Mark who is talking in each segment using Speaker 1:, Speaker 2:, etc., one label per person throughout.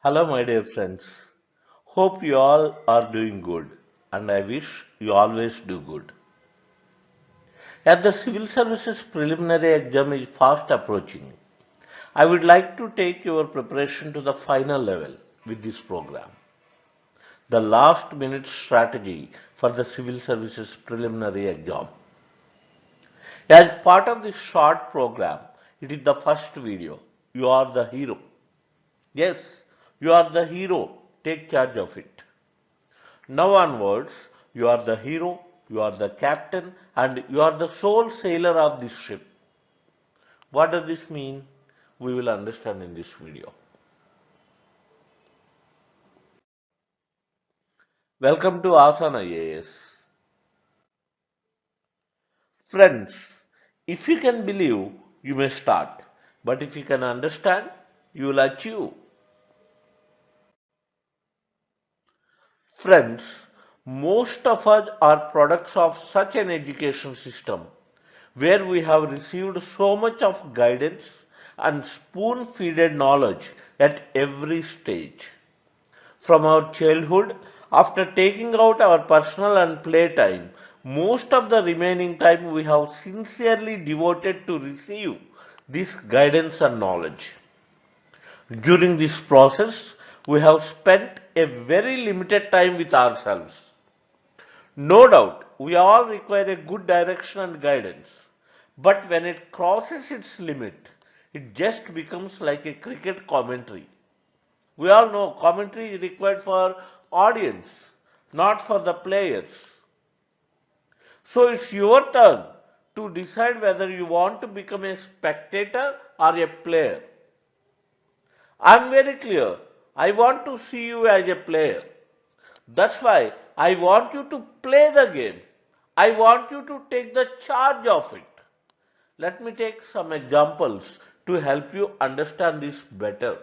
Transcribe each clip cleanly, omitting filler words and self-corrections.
Speaker 1: Hello, my dear friends. Hope you all are doing good, and I wish you always do good. As the Civil Services preliminary exam is fast approaching, I would like to take your preparation to the final level with this program. The last minute strategy for the Civil Services preliminary exam. As part of this short program, it is the first video. You are the hero. Yes, you are the hero. Take charge of it. Now onwards, you are the hero, you are the captain, and you are the sole sailor of this ship. What does this mean? We will understand in this video. Welcome to Asana IAS. Friends, if you can believe, you may start. But if you can understand, you will achieve. Friends, most of us are products of such an education system where we have received so much of guidance and spoon-feeded knowledge at every stage. From our childhood, after taking out our personal and play time, most of the remaining time we have sincerely devoted to receive this guidance and knowledge. During this process, we have spent a very limited time with ourselves. No doubt, we all require a good direction and guidance. But when it crosses its limit, it just becomes like a cricket commentary. We all know commentary is required for audience, not for the players. So it's your turn to decide whether you want to become a spectator or a player. I'm very clear. I want to see you as a player. That's why I want you to play the game. I want you to take the charge of it. Let me take some examples to help you understand this better.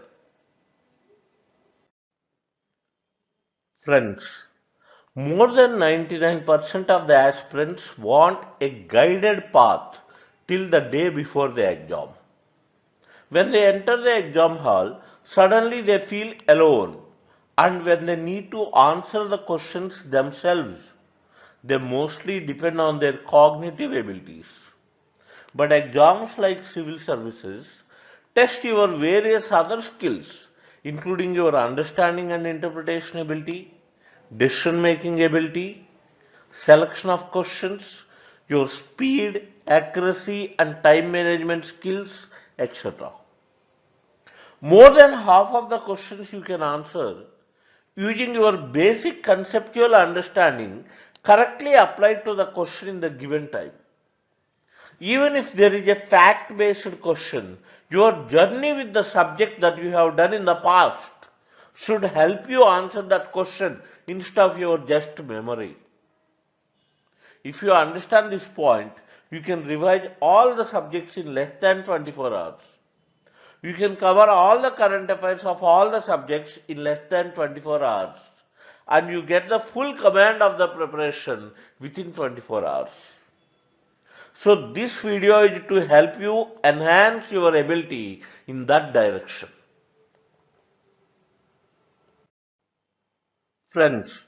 Speaker 1: Friends, more than 99% of the aspirants want a guided path till the day before the exam. When they enter the exam hall, suddenly they feel alone, and when they need to answer the questions themselves, they mostly depend on their cognitive abilities. But exams like civil services test your various other skills, including your understanding and interpretation ability, decision making ability, selection of questions, your speed, accuracy, and time management skills, etc. More than half of the questions you can answer using your basic conceptual understanding correctly applied to the question in the given time. Even if there is a fact-based question, your journey with the subject that you have done in the past should help you answer that question instead of your just memory. If you understand this point, you can revise all the subjects in less than 24 hours. You can cover all the current affairs of all the subjects in less than 24 hours. And you get the full command of the preparation within 24 hours. So this video is to help you enhance your ability in that direction. Friends,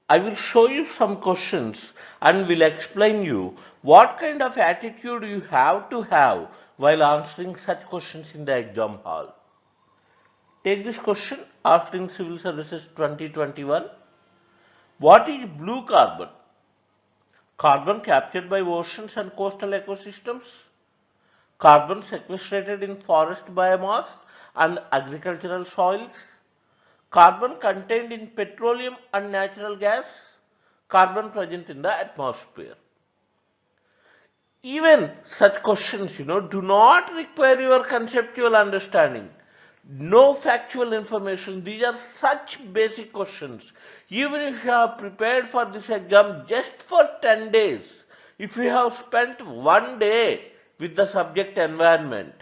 Speaker 1: I will show you some questions and will explain you what kind of attitude you have to have while answering such questions in the exam hall. Take this question asked in Civil Services 2021. What is blue carbon? Carbon captured by oceans and coastal ecosystems. Carbon sequestrated in forest biomass and agricultural soils. Carbon contained in petroleum and natural gas. Carbon present in the atmosphere. Even such questions, do not require your conceptual understanding. No factual information. These are such basic questions. Even if you have prepared for this exam just for 10 days, if you have spent one day with the subject environment,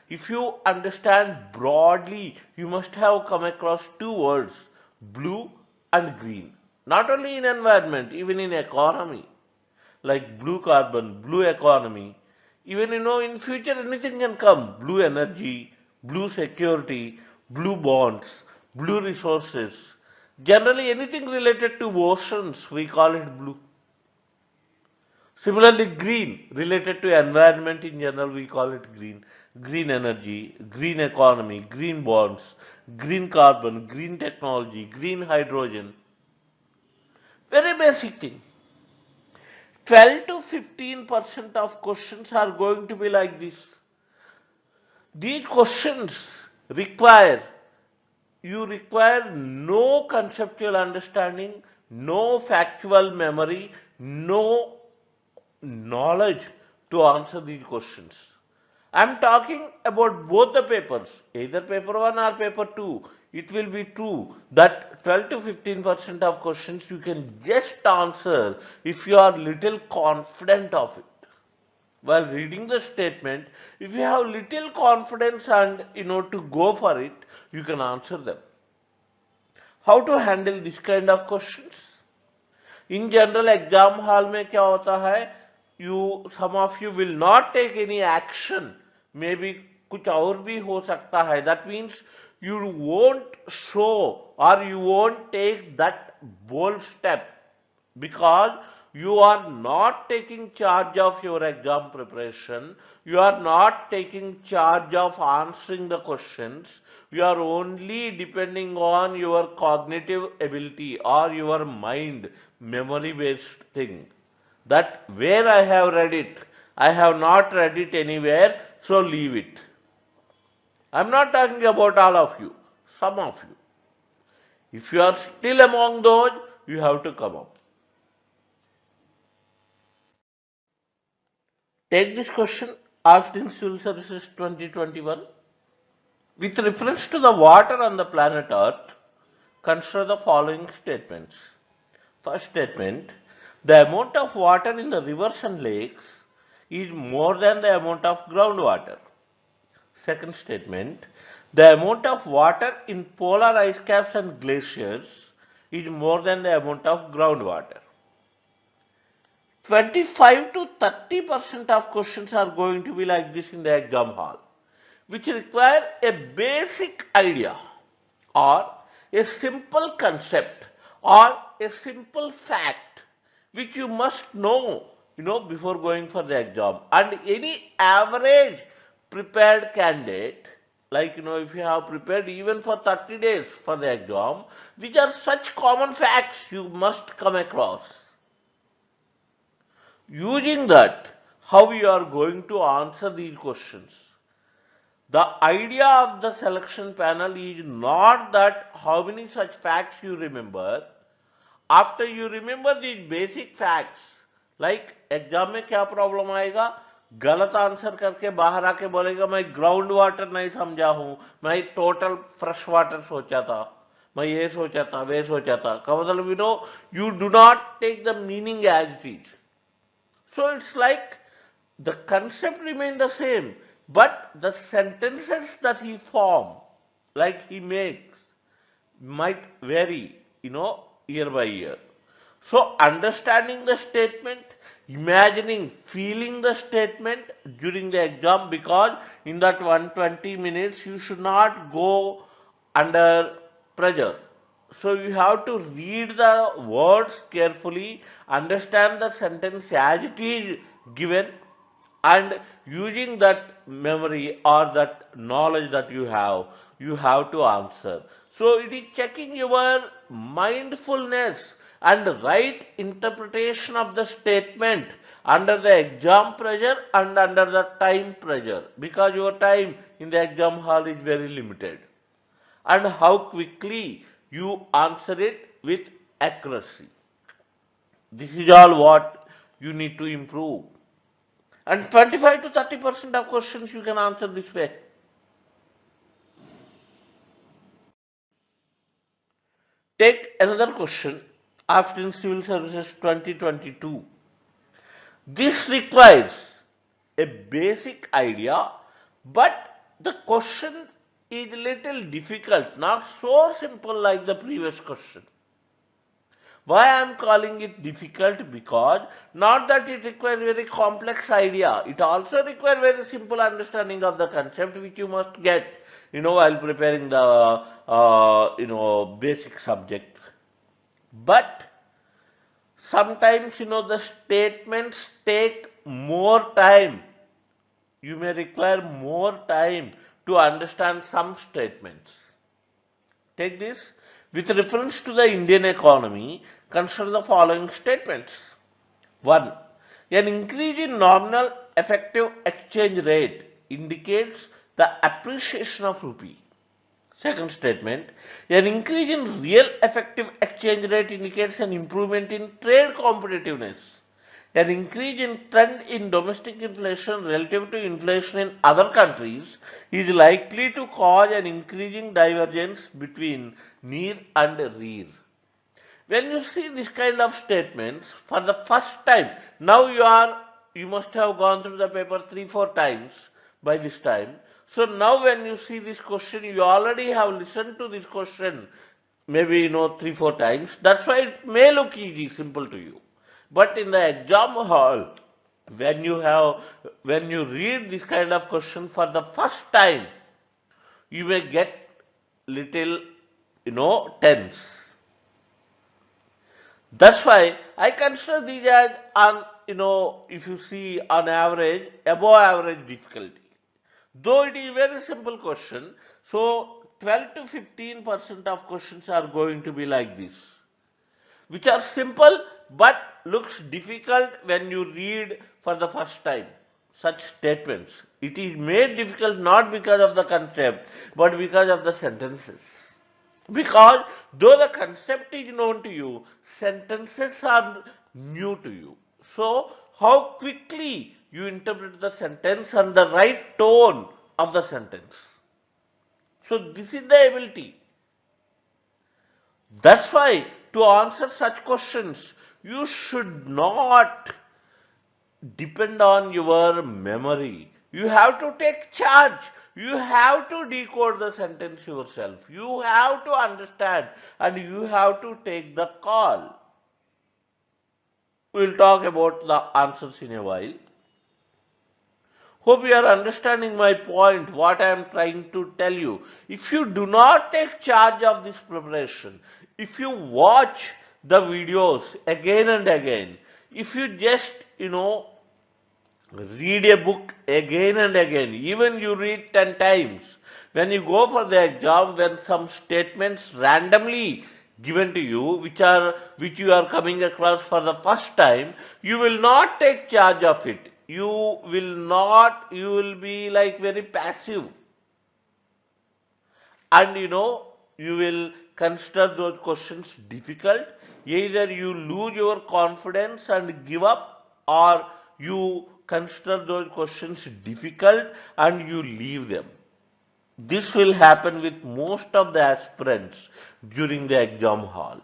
Speaker 1: if you understand broadly, you must have come across two words, blue and green. Not only in environment, even in economy like blue carbon, blue economy. Even in future anything can come. Blue energy, blue security, blue bonds, Blue resources. Generally, anything related to oceans, we call it blue. Similarly, green, related to environment in general, we call it green. Green energy, green economy, green bonds, green carbon, green technology, green hydrogen. Very basic thing. 12 to 15% of questions are going to be like this. These questions you require no conceptual understanding, no factual memory, no knowledge to answer these questions. I'm talking about both the papers, either paper 1 or paper 2. It will be true that 12 to 15% of questions you can just answer if you are little confident of it. While reading the statement, if you have little confidence and to go for it, you can answer them. How to handle this kind of questions? In general, exam hall में क्या होता है? Some of you will not take any action. Maybe कुछ और भी हो सकता है. That means you won't show or you won't take that bold step because you are not taking charge of your exam preparation. You are not taking charge of answering the questions. You are only depending on your cognitive ability or your mind, memory based thing. That where I have read it, I have not read it anywhere, so leave it. I'm not talking about all of you, some of you. If you are still among those, you have to come up. Take this question asked in Civil Services 2021. With reference to the water on the planet Earth, consider the following statements. First statement, the amount of water in the rivers and lakes is more than the amount of groundwater. Second statement, the amount of water in polar ice caps and glaciers is more than the amount of groundwater. 25 to 30% of questions are going to be like this in the exam hall, which require a basic idea or a simple concept or a simple fact which you must know, before going for the exam. And any average prepared candidate, like, if you have prepared even for 30 days for the exam, these are such common facts you must come across. Using that, how you are going to answer these questions. The idea of the selection panel is not that how many such facts you remember. After you remember these basic facts, like exam में क्या problem आएगा, गलत answer करके बाहर आके बोलेगा मैं ground water नहीं समझा हूं, मैं टोटल फ्रेश वाटर सोचा था, मैं ये सोचा था, वे सोचा था. का मतलब you do not take the meaning as it is. So it's like the concept remains the same, but the sentences that he forms, like he makes, might vary, year by year. So understanding the statement, imagining, feeling the statement during the exam, because in that 120 minutes you should not go under pressure. So you have to read the words carefully, understand the sentence as it is given, and using that memory or that knowledge that you have to answer. So it is checking your mindfulness and right interpretation of the statement under the exam pressure and under the time pressure, because your time in the exam hall is very limited, and how quickly you answer it with accuracy. This is all what you need to improve. And 25 to 30% of questions you can answer this way. Take another question asked in Civil Services 2022. This requires a basic idea, but the question is a little difficult, not so simple like the previous question. Why I am calling it difficult? Because not that it requires very complex idea, it also requires very simple understanding of the concept which you must get, while preparing the basic subject. But sometimes, the statements take more time. You may require more time to understand some statements. Take this. With reference to the Indian economy, consider the following statements. 1. An increase in nominal effective exchange rate indicates the appreciation of rupee. Second statement, an increase in real effective exchange rate indicates an improvement in trade competitiveness. An increase in trend in domestic inflation relative to inflation in other countries is likely to cause an increasing divergence between near and rear. When you see this kind of statements for the first time, now you must have gone through the paper 3-4 times by this time. So now when you see this question, you already have listened to this question maybe 3-4 times. That's why it may look easy, simple to you. But in the exam hall, when you read this kind of question for the first time, you may get little tense. That's why I consider these as if you see on average, above average difficulty. Though it is a very simple question, so 12 to 15% of questions are going to be like this, which are simple but looks difficult when you read for the first time such statements. It is made difficult not because of the concept, but because of the sentences. Because though the concept is known to you, sentences are new to you. So, how quickly you interpret the sentence and the right tone of the sentence. So, this is the ability. That's why to answer such questions, you should not depend on your memory. You have to take charge. You have to decode the sentence yourself. You have to understand and you have to take the call. We'll talk about the answers in a while. Hope you are understanding my point, what I am trying to tell you. If you do not take charge of this preparation, if you watch the videos again and again, if you just, read a book again and again, even you read 10 times, when you go for the exam, when some statements randomly given to you, which you are coming across for the first time, you will not take charge of it. You will be like very passive. And you will consider those questions difficult. Either you lose your confidence and give up, or you consider those questions difficult and you leave them. This will happen with most of the aspirants during the exam hall.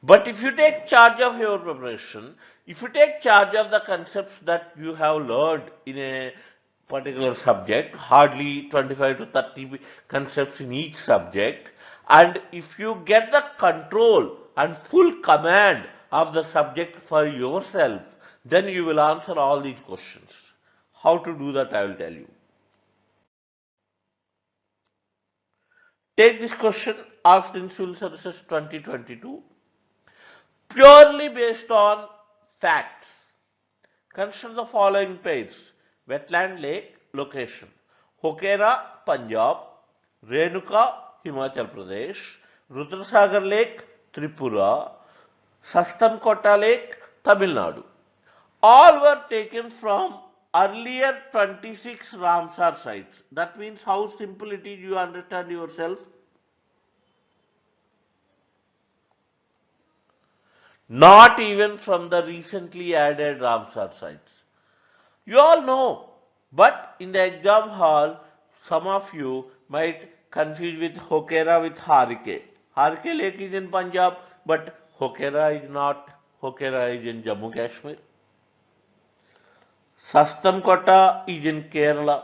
Speaker 1: But if you take charge of your preparation, if you take charge of the concepts that you have learned in a particular subject, hardly 25 to 30 concepts in each subject, and if you get the control and full command of the subject for yourself, then you will answer all these questions. How to do that, I will tell you. Take this question asked in Civil Services 2022, purely based on facts. Consider the following pairs: wetland lake location, Hokera, Punjab, Renuka, Himachal Pradesh, Rudrasagar lake, Tripura, Sastankota lake, Tamil Nadu. All were taken from earlier 26 Ramsar sites. That means how simple it is, you understand yourself. Not even from the recently added Ramsar sites. You all know, but in the exam hall, some of you might confuse with Hokera with Harike. Harike lake is in Punjab, but Hokera is not. Hokera is in Jammu Kashmir. Sastankota is in Kerala.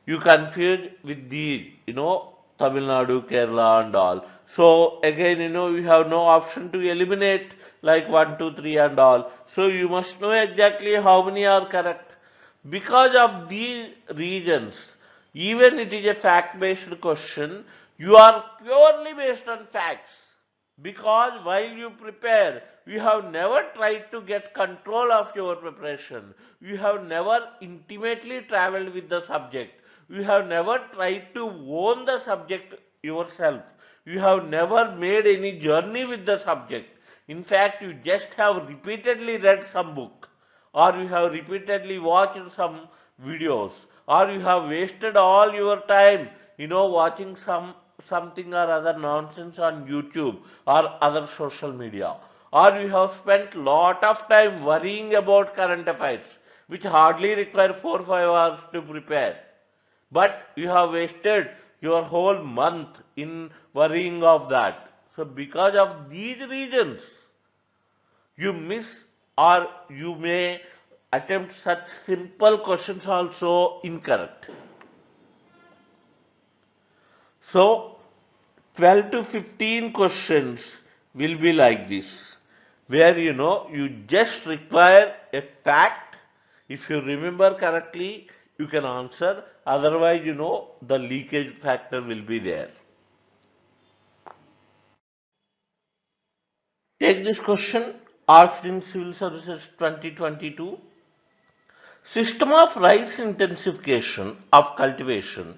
Speaker 1: You confuse with these, Tamil Nadu, Kerala and all. So again, you have no option to eliminate like 1, 2, 3 and all. So you must know exactly how many are correct. Because of these regions, Even it is a fact-based question, you are purely based on facts. Because while you prepare, you have never tried to get control of your preparation. You have never intimately traveled with the subject. You have never tried to own the subject yourself. You have never made any journey with the subject. In fact, you just have repeatedly read some book, or you have repeatedly watched some videos, or you have wasted all your time, watching something or other nonsense on YouTube or other social media, or you have spent lot of time worrying about current affairs which hardly require 4 5 hours to prepare, but you have wasted your whole month in worrying of that. So because of these reasons, you miss, or you may attempt such simple questions also incorrect. So 12 to 15 questions will be like this, where you just require a fact. If you remember correctly, you can answer. Otherwise, the leakage factor will be there. Take this question asked in Civil Services 2022. System of rice intensification of cultivation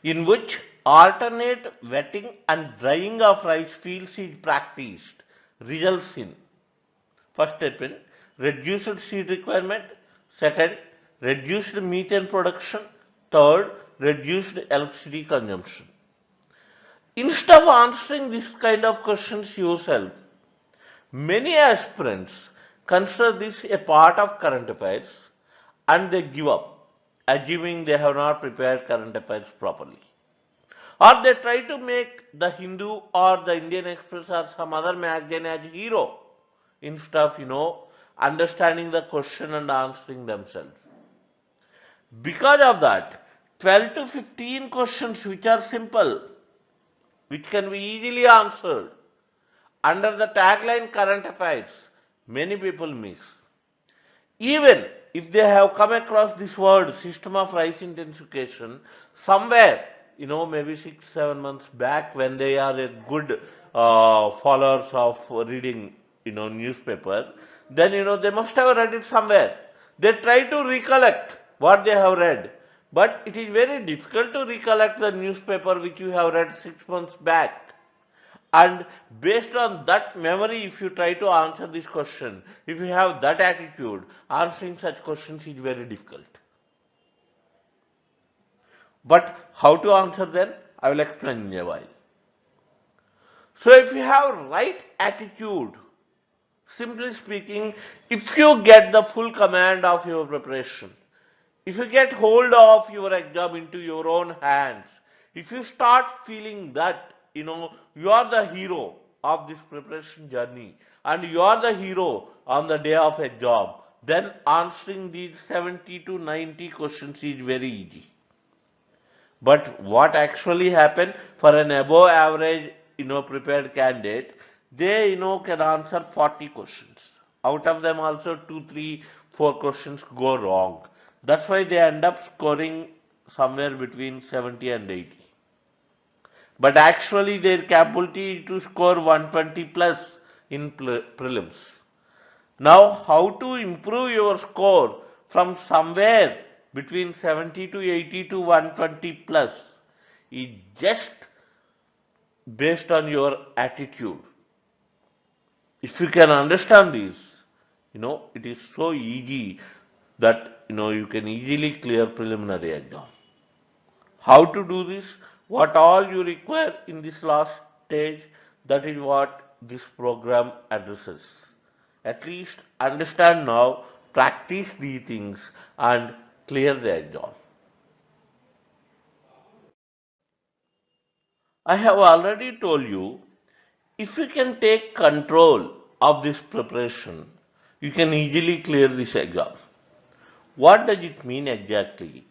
Speaker 1: in which alternate wetting and drying of rice fields is practiced results in: first step in reduced seed requirement, second reduced methane production, third reduced electricity consumption. Instead of answering this kind of questions yourself, many aspirants consider this a part of current affairs and they give up, assuming they have not prepared current affairs properly. Or they try to make the Hindu or the Indian Express or some other magazine as hero instead of, understanding the question and answering themselves. Because of that, 12 to 15 questions which are simple, which can be easily answered under the tagline current affairs, many people miss. Even if they have come across this word system of rice intensification somewhere, maybe 6 7 months back, when they are a good followers of reading, newspaper, then they must have read it somewhere. They try to recollect what they have read, but it is very difficult to recollect the newspaper which you have read 6 months back. And based on that memory, if you try to answer this question, if you have that attitude, answering such questions is very difficult. But how to answer them, I will explain in a while. So if you have right attitude, simply speaking, if you get the full command of your preparation, if you get hold of your exam into your own hands, if you start feeling that, you are the hero of this preparation journey and you are the hero on the day of exam, then answering these 70 to 90 questions is very easy. But what actually happened for an above average, prepared candidate, they, can answer 40 questions. Out of them also 2, 3, 4 questions go wrong. That's why they end up scoring somewhere between 70 and 80. But actually their capability to score 120 plus in prelims. Now, how to improve your score from somewhere between 70 to 80 to 120 plus is just based on your attitude. If you can understand this, it is so easy that, you can easily clear preliminary exam. How to do this? What all you require in this last stage, that is what this program addresses. At least understand now, practice these things and clear the exam. I have already told you, if you can take control of this preparation, you can easily clear this exam. What does it mean exactly?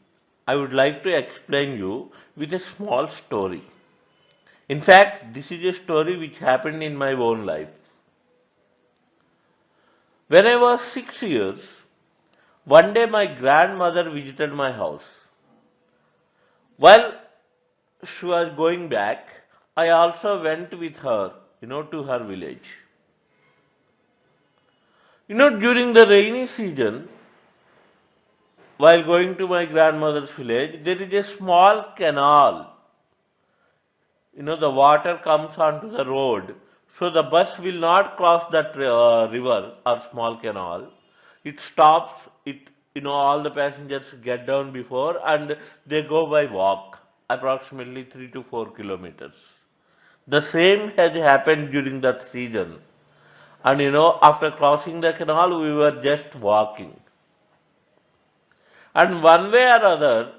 Speaker 1: I would like to explain you with a small story. In fact, this is a story which happened in my own life. When I was 6 years, one day my grandmother visited my house. While she was going back, I also went with her, to her village. During the rainy season, while going to my grandmother's village, there is a small canal. The water comes onto the road. So the bus will not cross that river or small canal. It stops, all the passengers get down before and they go by walk, approximately 3 to 4 kilometers. The same has happened during that season. And after crossing the canal, we were just walking. And one way or other,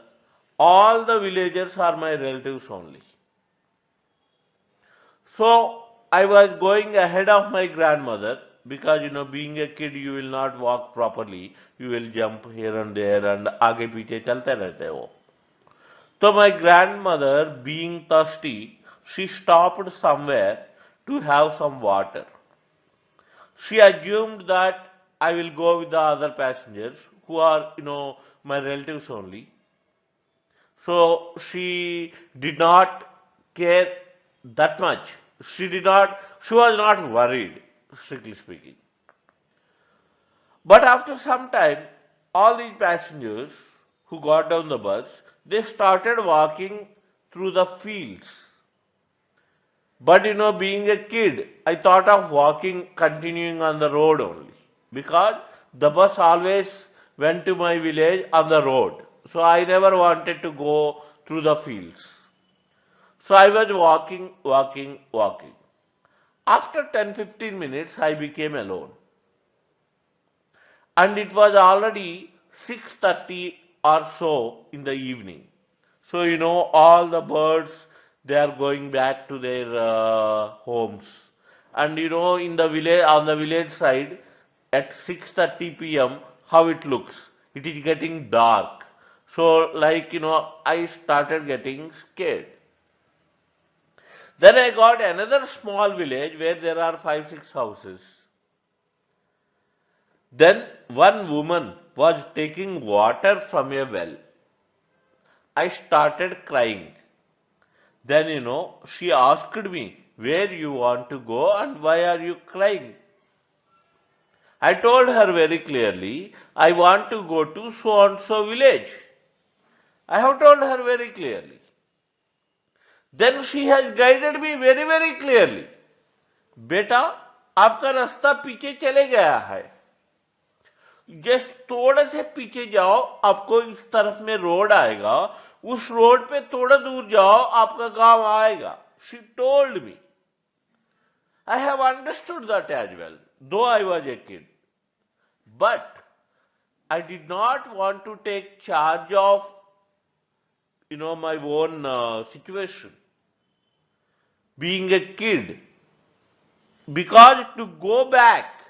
Speaker 1: all the villagers are my relatives only. So I was going ahead of my grandmother because being a kid you will not walk properly. You will jump here and there and आगे पीछे चलते रहते हो. So my grandmother, being thirsty, she stopped somewhere to have some water. She assumed that I will go with the other passengers who are, my relatives only. So she did not care that much. She was not worried, strictly speaking. But after some time, all these passengers who got down the bus, they started walking through the fields. But being a kid, I thought of walking, continuing on the road only. Because the bus always went to my village on the road. So I never wanted to go through the fields. So I was walking. After 10-15 minutes, I became alone. And it was already 6:30 or so in the evening. So, all the birds, they are going back to their homes. And, in the village, on the village side, at 6:30 p.m., how it looks. It is getting dark. So, like, I started getting scared. Then I got another small village where there are 5-6 houses. Then one woman was taking water from a well. I started crying. Then, she asked me, where you want to go and why are you crying? I told her very clearly, I want to go to so and so village. I have told her very clearly. Then she has guided me very, very clearly. बेटा आपका रास्ता पीछे चले गया है. Just थोड़े से पीछे जाओ, आपको इस तरफ में रोड आएगा, उस रोड पे थोड़ा दूर जाओ, आपका गांव आएगा. She told me. I have understood that as well, though I was a kid. But I did not want to take charge of, my own situation. Being a kid. Because to go back,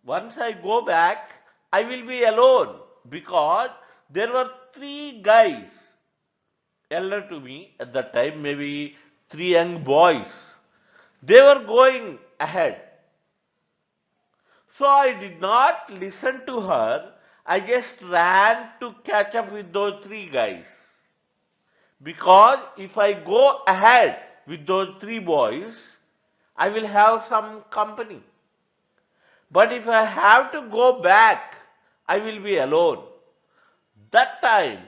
Speaker 1: once I go back, I will be alone. Because there were 3 guys, elder to me at that time, maybe 3 young boys. They were going ahead. So I did not listen to her. I just ran to catch up with those 3 guys. Because if I go ahead with those 3 boys, I will have some company. But if I have to go back, I will be alone. That time,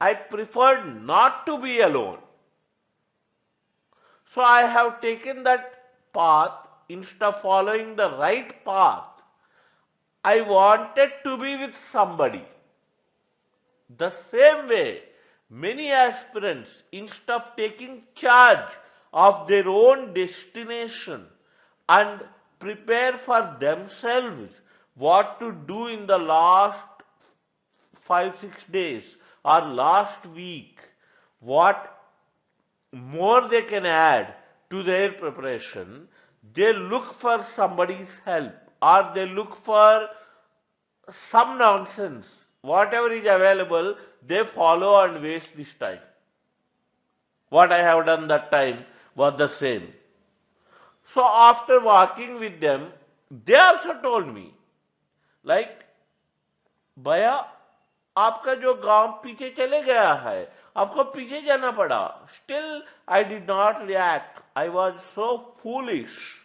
Speaker 1: I preferred not to be alone. So I have taken that path instead of following the right path. I wanted to be with somebody. The same way, many aspirants, instead of taking charge of their own destination and prepare for themselves what to do in the last 5-6 days or last week, what more they can add to their preparation, they look for somebody's help or they look for some nonsense. Whatever is available, they follow and waste this time. What I have done that time was the same. So after walking with them, they also told me, like, भैया आपका जो गांव पीछे चले गया है, आपको पीछे जाना पड़ा. Still, I did not react. I was so foolish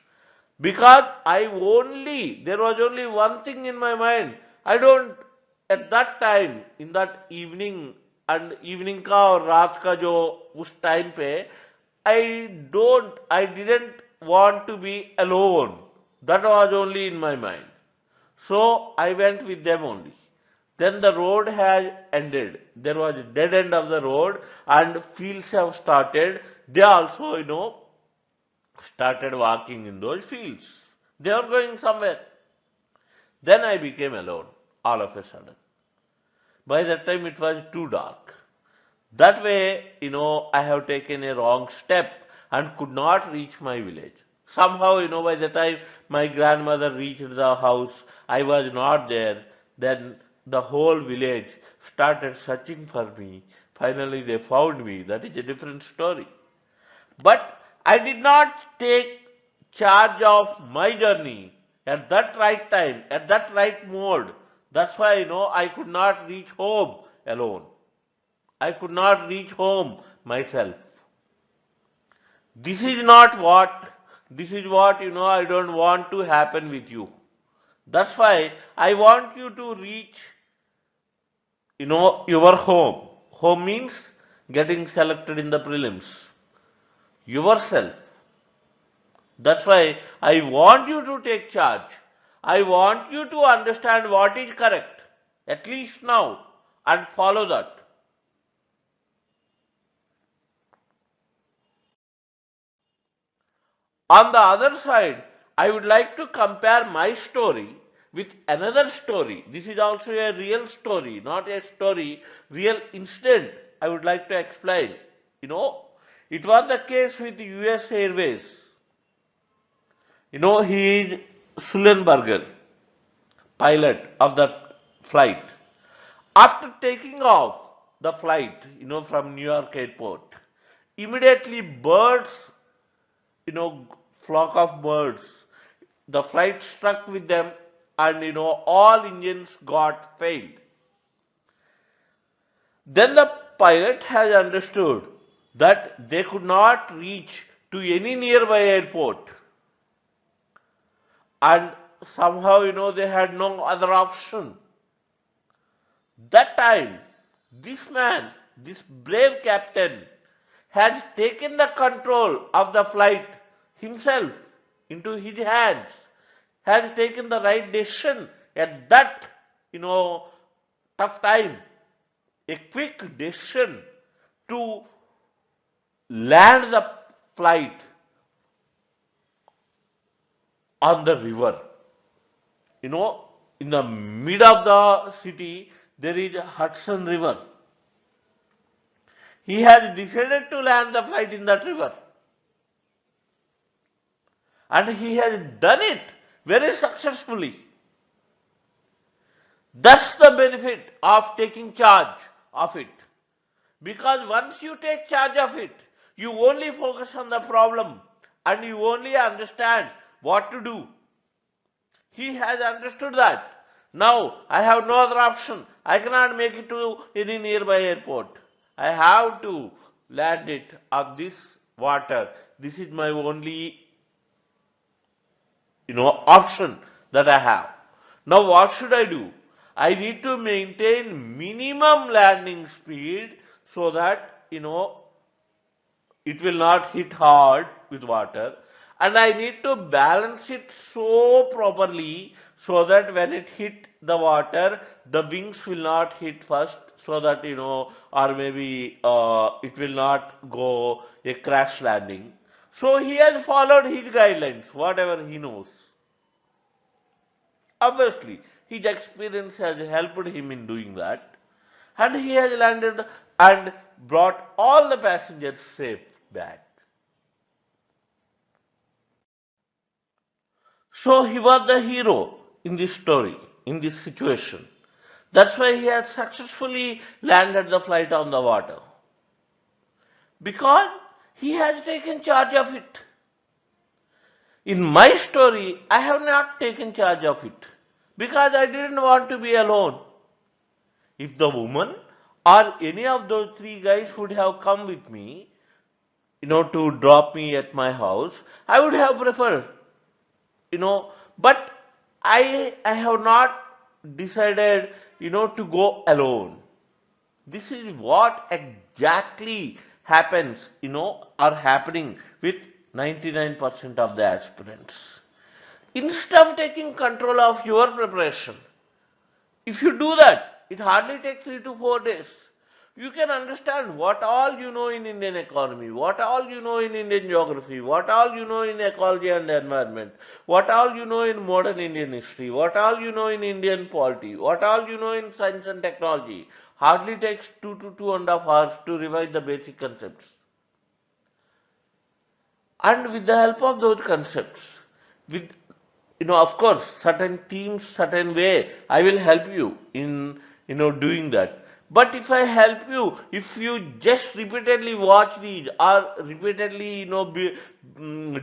Speaker 1: because there was only one thing in my mind. I don't, at that time, in that evening, and evening का और रात का जो उस time पे, I didn't want to be alone. That was only in my mind. So I went with them only. Then the road has ended. There was a dead end of the road and fields have started. They also, started walking in those fields. They were going somewhere. Then I became alone all of a sudden. By that time it was too dark. That way, I have taken a wrong step and could not reach my village. Somehow, by the time my grandmother reached the house, I was not there. Then the whole village started searching for me. Finally, they found me. That is a different story. But I did not take charge of my journey at that right time, at that right mode. That's why, I could not reach home alone. I could not reach home myself. This is what, I don't want to happen with you. That's why I want you to reach, your home. Home means getting selected in the prelims. Yourself. That's why I want you to take charge. I want you to understand what is correct, at least now, and follow that. On the other side, I would like to compare my story with another story. This is also a real story, not a story, real incident I would like to explain. It was the case with US Airways. He is Sullenberger, pilot of that flight. After taking off the flight, from New York airport, immediately birds, flock of birds, the flight struck with them and, all engines got failed. Then the pilot has understood that they could not reach to any nearby airport. And somehow, they had no other option. That time, this man, this brave captain, has taken the control of the flight himself into his hands, has taken the right decision at that, tough time, a quick decision to land the flight on the river. In the mid of the city, there is a Hudson River. He has decided to land the flight in that river. And he has done it very successfully. That's the benefit of taking charge of it. Because once you take charge of it, you only focus on the problem and you only understand what to do. He has understood that. Now I have no other option. I cannot make it to any nearby airport. I have to land it on this water. This is my only, option that I have. Now what should I do? I need to maintain minimum landing speed so that, it will not hit hard with water. And I need to balance it so properly so that when it hit the water, the wings will not hit first so that, or maybe it will not go a crash landing. So he has followed his guidelines, whatever he knows. Obviously, his experience has helped him in doing that. And he has landed and brought all the passengers safe back. So he was the hero in this story, in this situation. That's why he has successfully landed the flight on the water. Because he has taken charge of it. In my story, I have not taken charge of it because I didn't want to be alone. If the woman or any of those three guys would have come with me, to drop me at my house, I would have preferred, but I have not decided, to go alone. This is what exactly happens, are happening with 99% of the aspirants. Instead of taking control of your preparation, if you do that, it hardly takes 3 to 4 days. You can understand what all you know in Indian economy, what all you know in Indian geography, what all you know in ecology and environment, what all you know in modern Indian history, what all you know in Indian polity, what all you know in science and technology. Hardly takes 2 to 2.5 hours to revise the basic concepts. And with the help of those concepts, with of course, certain themes, certain way, I will help you in doing that. But if I help you, if you just repeatedly watch these or repeatedly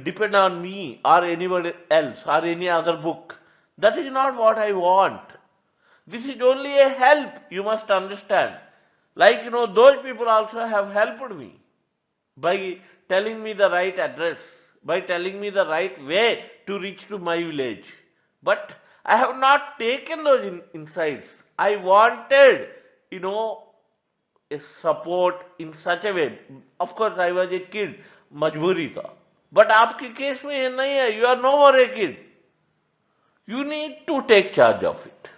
Speaker 1: depend on me or anybody else or any other book, that is not what I want. This is only a help, you must understand. Like those people also have helped me by telling me the right address, by telling me the right way to reach to my village. But I have not taken those insights. I wanted, a support in such a way. Of course, I was a kid, मजबूरी था. But आपके case में ये नहीं है. You are no more a kid. You need to take charge of it.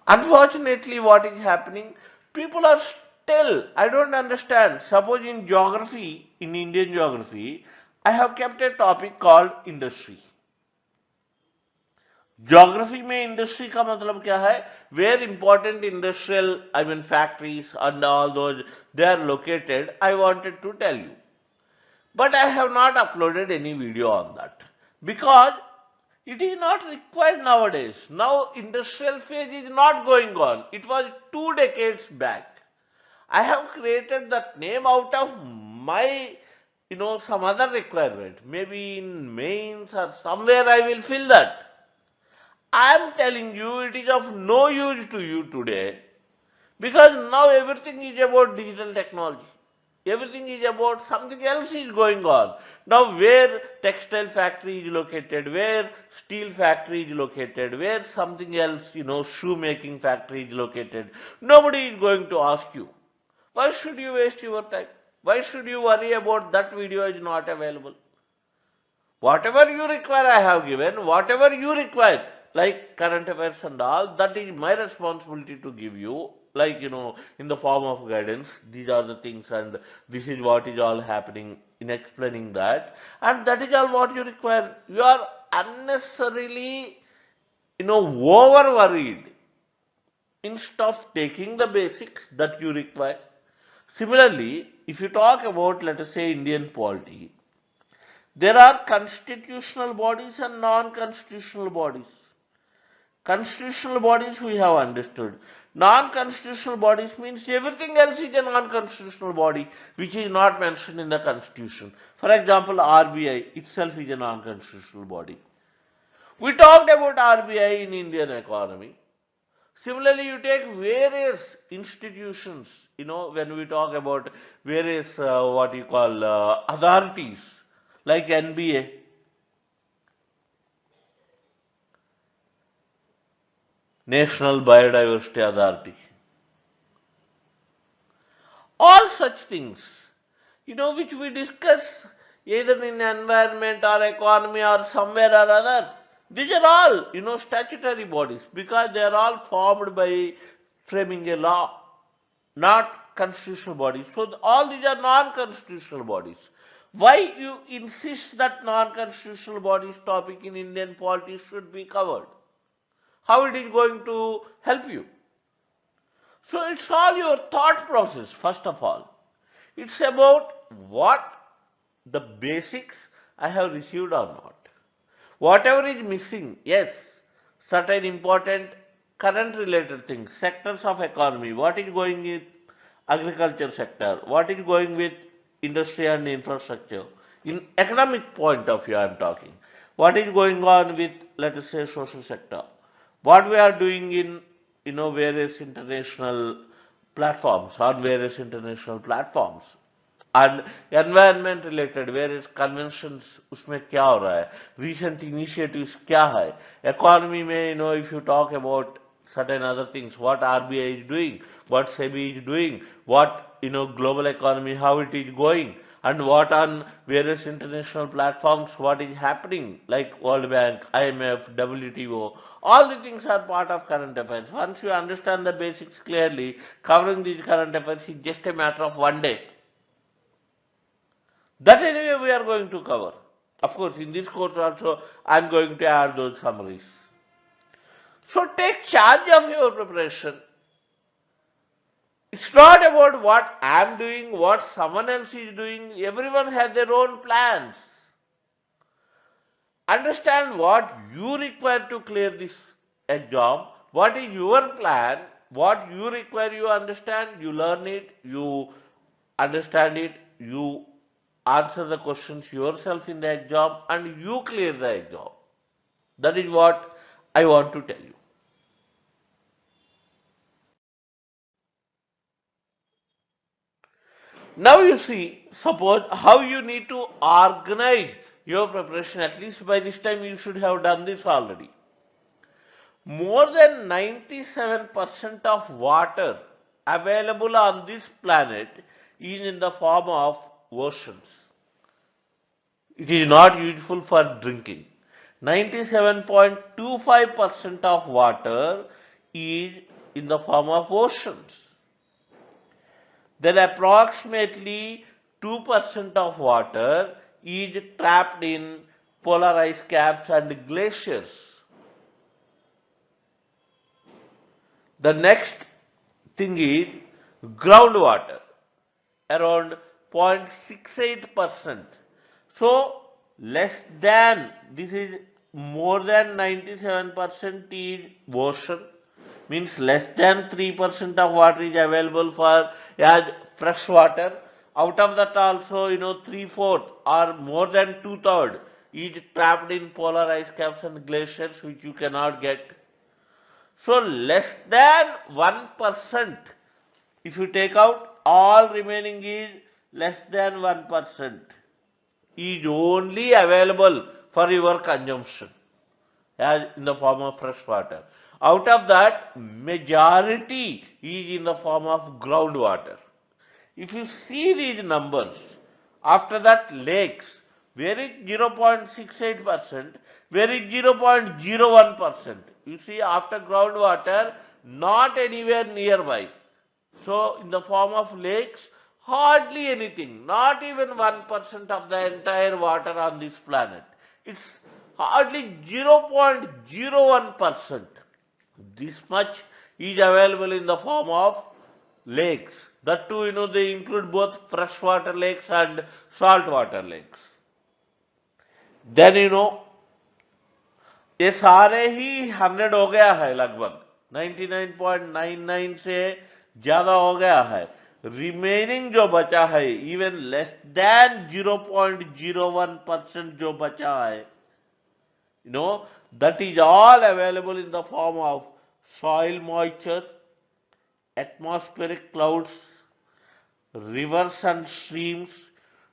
Speaker 1: Unfortunately, what is happening? People are still, I don't understand. Suppose in geography, in Indian geography, I have kept a topic called industry. Geography में industry का मतलब क्या है? Where important industrial, factories and all those, they are located, I wanted to tell you. But I have not uploaded any video on that. Because it is not required nowadays. Now industrial phase is not going on. It was 2 decades back. I have created that name out of my, some other requirement. Maybe in mains or somewhere I will fill that. I am telling you it is of no use to you today because now everything is about digital technology. Everything is about something else is going on. Now where textile factory is located, where steel factory is located, where something else, shoemaking factory is located, nobody is going to ask you. Why should you waste your time? Why should you worry about that video is not available? Whatever you require I have given, whatever you require, like current affairs and all, that is my responsibility to give you, like, in the form of guidance. These are the things and this is what is all happening in explaining that. And that is all what you require. You are unnecessarily, over worried instead of taking the basics that you require. Similarly, if you talk about, let us say, Indian polity, there are constitutional bodies and non-constitutional bodies. Constitutional bodies we have understood. Non-constitutional bodies means everything else is a non-constitutional body which is not mentioned in the constitution. For example, RBI itself is a non-constitutional body. We talked about RBI in Indian economy. Similarly, you take various institutions, when we talk about various what you call authorities like NBA. National Biodiversity Authority. All such things, which we discuss either in environment or economy or somewhere or other, these are all, statutory bodies because they are all formed by framing a law, not constitutional bodies. So all these are non-constitutional bodies. Why you insist that non-constitutional bodies topic in Indian polity should be covered? How it is going to help you? So it's all your thought process, first of all. It's about what the basics I have received or not. Whatever is missing, yes, certain important current related things, sectors of economy, what is going with agriculture sector, what is going with industry and infrastructure. In economic point of view I am talking. What is going on with, let us say, social sector. What we are doing in various international platforms, on various international platforms. And environment related various conventions उसमें क्या हो रहा है, recent initiatives क्या है, economy में if you talk about certain other things, what RBI is doing, what SEBI is doing, what global economy, how it is going, and what on various international platforms what is happening, like World Bank, IMF, WTO. All the things are part of current affairs. Once you understand the basics clearly, covering these current affairs is just a matter of one day. That anyway we are going to cover. Of course, in this course also I am going to add those summaries. So take charge of your preparation. It's not about what I am doing, what someone else is doing. Everyone has their own plans. Understand what you require to clear this exam. What is your plan? What you require, you understand, you learn it, you understand it, you answer the questions yourself in the exam, and you clear the exam. That is what I want to tell you. Now you see, suppose how you need to organize your preparation. At least by this time you should have done this already. More than 97% of water available on this planet is in the form of oceans. It is not useful for drinking. 97.25% of water is in the form of oceans. Then approximately 2% of water is trapped in polar ice caps and glaciers. The next thing is groundwater, around 0.68%. So less than, this is more than 97% is ocean, means less than 3% of water is available for as fresh water. Out of that also, 3/4 or more than 2/3 is trapped in polar ice caps and glaciers, which you cannot get. So less than 1%. If you take out, all remaining is less than 1% is only available for your consumption as in the form of fresh water. Out of that, majority is in the form of groundwater. If you see these numbers, after that lakes, where is 0.68%, where is 0.01%. You see, after groundwater, not anywhere nearby. So in the form of lakes, hardly anything, not even 1% of the entire water on this planet. It's hardly 0.01%. This much is available in the form of lakes. That too, they include both freshwater lakes and saltwater lakes. Then ये सारे ही 100 हो गया है लगभग 99.99 से ज्यादा हो गया है. रिमेनिंग जो बचा है इवन लेस देन 0.01% जो बचा है that is all available in the form of soil moisture, atmospheric clouds, rivers and streams.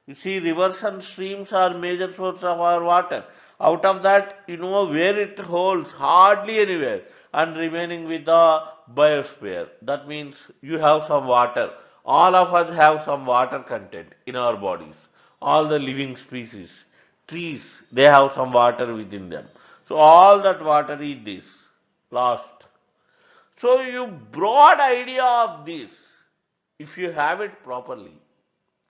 Speaker 1: You see, rivers and streams are major source of our water. Out of that, where it holds, hardly anywhere, and remaining with the biosphere. That means you have some water. All of us have some water content in our bodies. All the living species, trees, they have some water within them. So all that water is this, lost. So you broad idea of this, if you have it properly.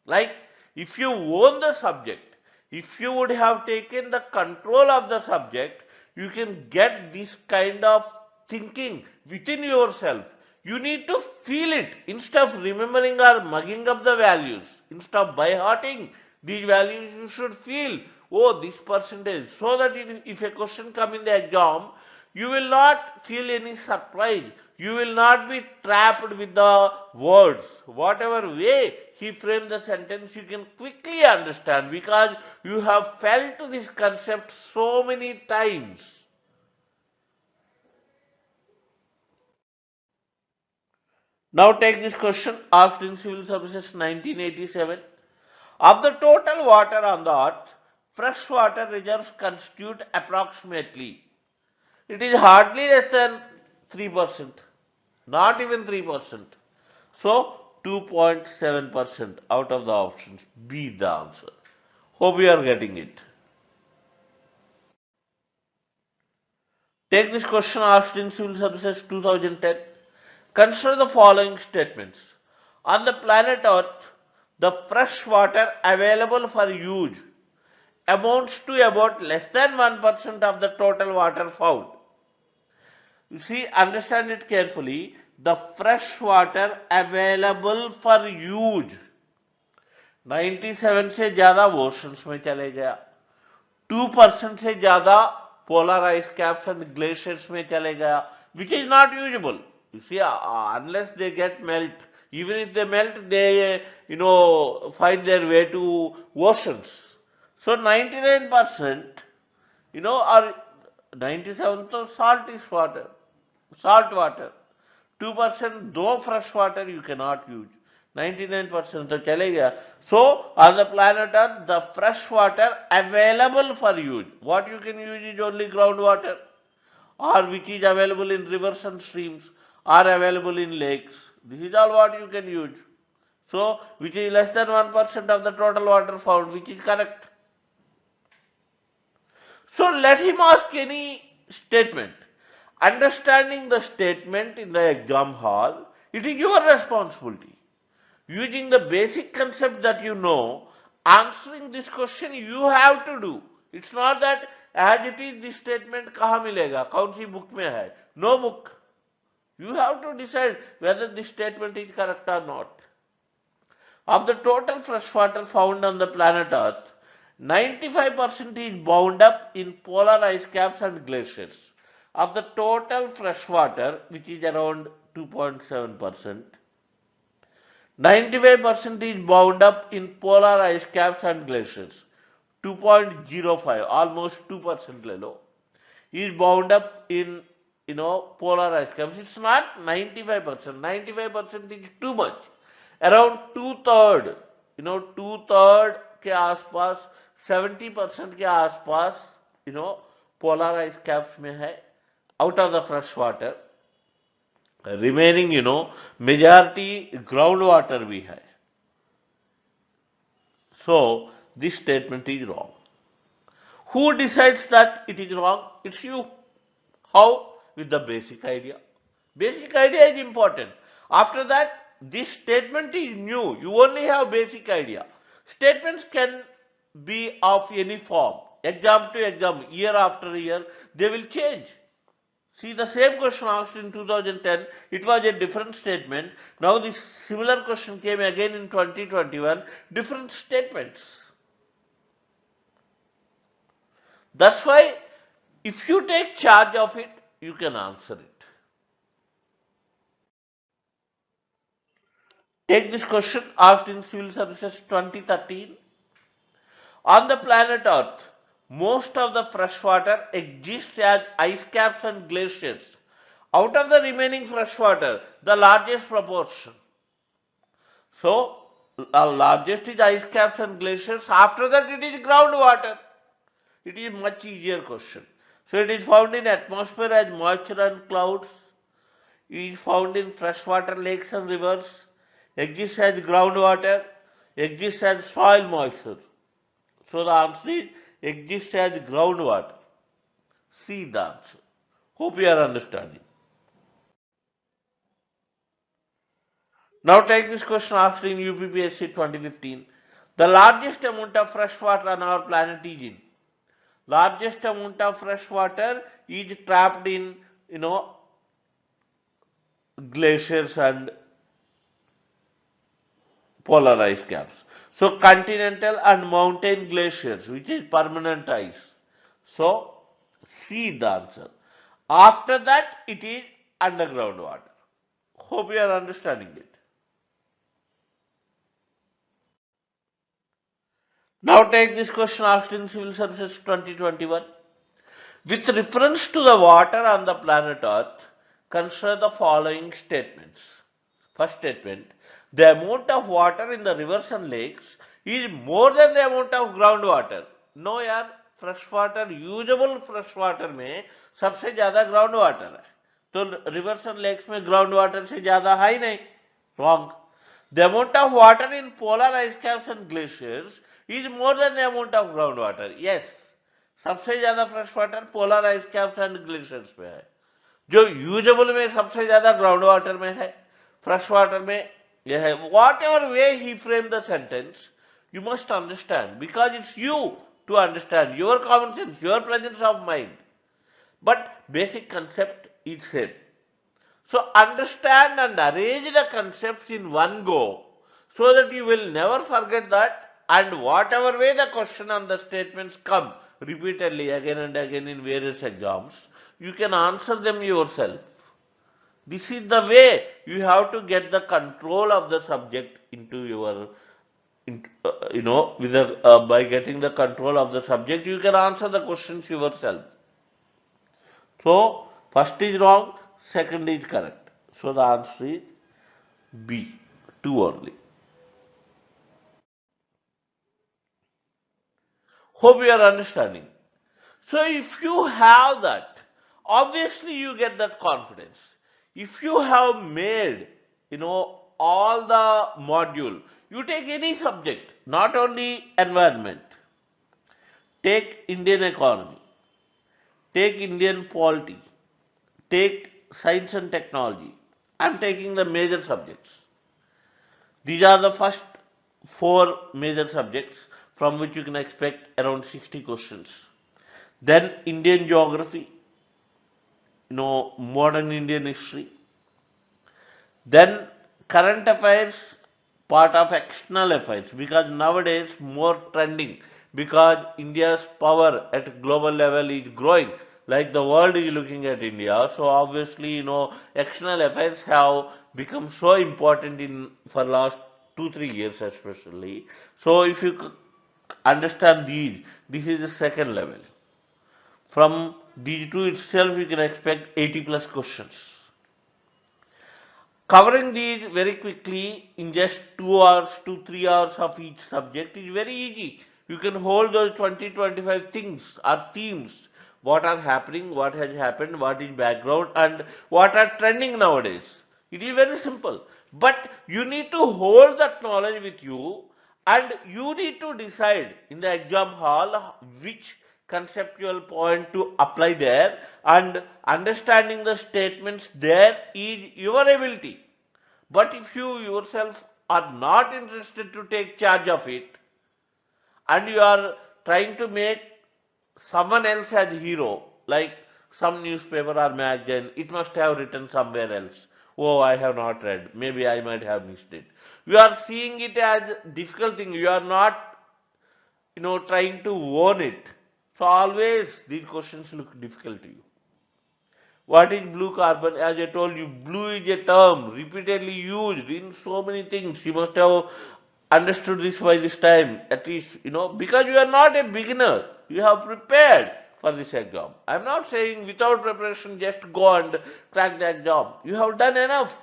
Speaker 1: Like if you own the subject, if you would have taken the control of the subject, you can get this kind of thinking within yourself. You need to feel it instead of remembering or mugging up the values. Instead of by-hearting these values, you should feel, oh, this percentage. So that if a question comes in the exam, you will not feel any surprise. You will not be trapped with the words. Whatever way he framed the sentence, you can quickly understand because you have felt this concept so many times. Now take this question asked in Civil Services 1987. Of the total water on the earth, freshwater reserves constitute approximately. It is hardly less than 3%, not even 3%. So 2.7% out of the options. B the answer. Hope you are getting it. Take this question asked in Civil Services 2010. Consider the following statements. On the planet Earth, the fresh water available for use amounts to about less than 1% of the total water found. You see, understand it carefully. The fresh water available for use 97 से ज्यादा oceans में चले गया, 2% से ज्यादा polar ice caps and glaciers में चले गया, which is not usable. You see, unless they get melt, even if they melt, they find their way to oceans. So 99%, are 97 so salt is water, salt water. 2% though fresh water you cannot use. 99% तो चले गया. So on the planet Earth, the fresh water available for use. What you can use is only groundwater, or which is available in rivers and streams, or available in lakes. This is all what you can use. So which is less than 1% of the total water found, which is correct. So let him ask any statement. Understanding the statement in the exam hall, it is your responsibility. Using the basic concept that you know, answering this question you have to do. It's not that as it is this statement कहाँ मिलेगा, कौन सी book में है? No book. You have to decide whether this statement is correct or not. Of the total freshwater found on the planet Earth, 95% is bound up in polar ice caps and glaciers. Of the total freshwater, which is around 2.7%, 95% is bound up in polar ice caps and glaciers. 2.05, almost 2% ले लो, is bound up in polar ice caps. It's not 95%. 95% is too much. Around two-third, two-third के आसपास, 70% के आसपास, polar ice caps में है, out of the fresh water. Remaining, majority groundwater भी है. So this statement is wrong. Who decides that it is wrong? It's you. How? With the basic idea. Basic idea is important. After that, this statement is new. You only have basic idea. Statements can be of any form. Exam to exam, year after year, they will change. See, the same question asked in 2010, it was a different statement. Now this similar question came again in 2021, different statements. That's why if you take charge of it, you can answer it. Take this question asked in Civil Services 2013. On the planet Earth, most of the fresh water exists as ice caps and glaciers. Out of the remaining fresh water, the largest proportion. So, the largest is ice caps and glaciers. After that, it is groundwater. It is much easier question. So, it is found in atmosphere as moisture and clouds. It is found in freshwater lakes and rivers. Exists as groundwater. Exists as soil moisture. So, the answer is exists as groundwater. See the answer. Hope you are understanding. Now take this question asked in UPSC 2015. The largest amount of fresh water on our planet is in. Largest amount of fresh water is trapped in, glaciers and polar ice caps. So continental and mountain glaciers, which is permanent ice. So C the answer. After that, it is underground water. Hope you are understanding it. Now take this question asked in Civil Services 2021. With reference to the water on the planet Earth, consider the following statements. First statement, the amount of water in the rivers and lakes is more than the amount of groundwater. No यार, fresh water, usable fresh water में सबसे ज़्यादा ground water है. तो rivers and lakes में ground water से ज़्यादा है ही नहीं. Wrong. The amount of water in polar ice caps and glaciers is more than the amount of groundwater. Yes, सबसे ज़्यादा fresh water polar ice caps and glaciers में है. जो यूजेबल में सबसे ज्यादा ग्राउंड वाटर में है, फ्रेश वाटर में यह है. Whatever way he frame the sentence, you must understand, because it's you to understand, your common sense, your presence of mind, but basic concept is same. So understand and arrange the concepts in one go so that you will never forget that, and whatever way the question and the statements come repeatedly again and again in various exams, you can answer them yourself. This is the way you have to get the control of the subject into your, by getting the control of the subject, you can answer the questions yourself. So, first is wrong, second is correct. So, the answer is B, 2 only. Hope you are understanding. So, if you have that, obviously you get that confidence. If you have made, all the module, you take any subject, not only environment, take Indian economy, take Indian polity, take science and technology. I am taking the major subjects. These are the first 4 major subjects from which you can expect around 60 questions. Then Indian geography, modern Indian history. Then current affairs, part of external affairs, because nowadays more trending, because India's power at global level is growing, like the world is looking at India. So obviously, external affairs have become so important for last 2-3 years especially. So if you understand these, this is the second level. From these two itself, you can expect 80 plus questions. Covering these very quickly in just 2 hours to 3 hours of each subject is very easy. You can hold those 20-25 things or themes. What are happening, what has happened, what is background, and what are trending nowadays. It is very simple. But you need to hold that knowledge with you, and you need to decide in the exam hall which conceptual point to apply there, and understanding the statements there is your ability. But if you yourself are not interested to take charge of it, and you are trying to make someone else as a hero, like some newspaper or magazine, it must have written somewhere else. Oh, I have not read. Maybe I might have missed it. You are seeing it as a difficult thing. You are not, trying to own it. So always these questions look difficult to you. What is blue carbon? As I told you, blue is a term repeatedly used in so many things. You must have understood this by this time, at least, because you are not a beginner. You have prepared for this exam. I am not saying without preparation just go and crack the exam. You have done enough.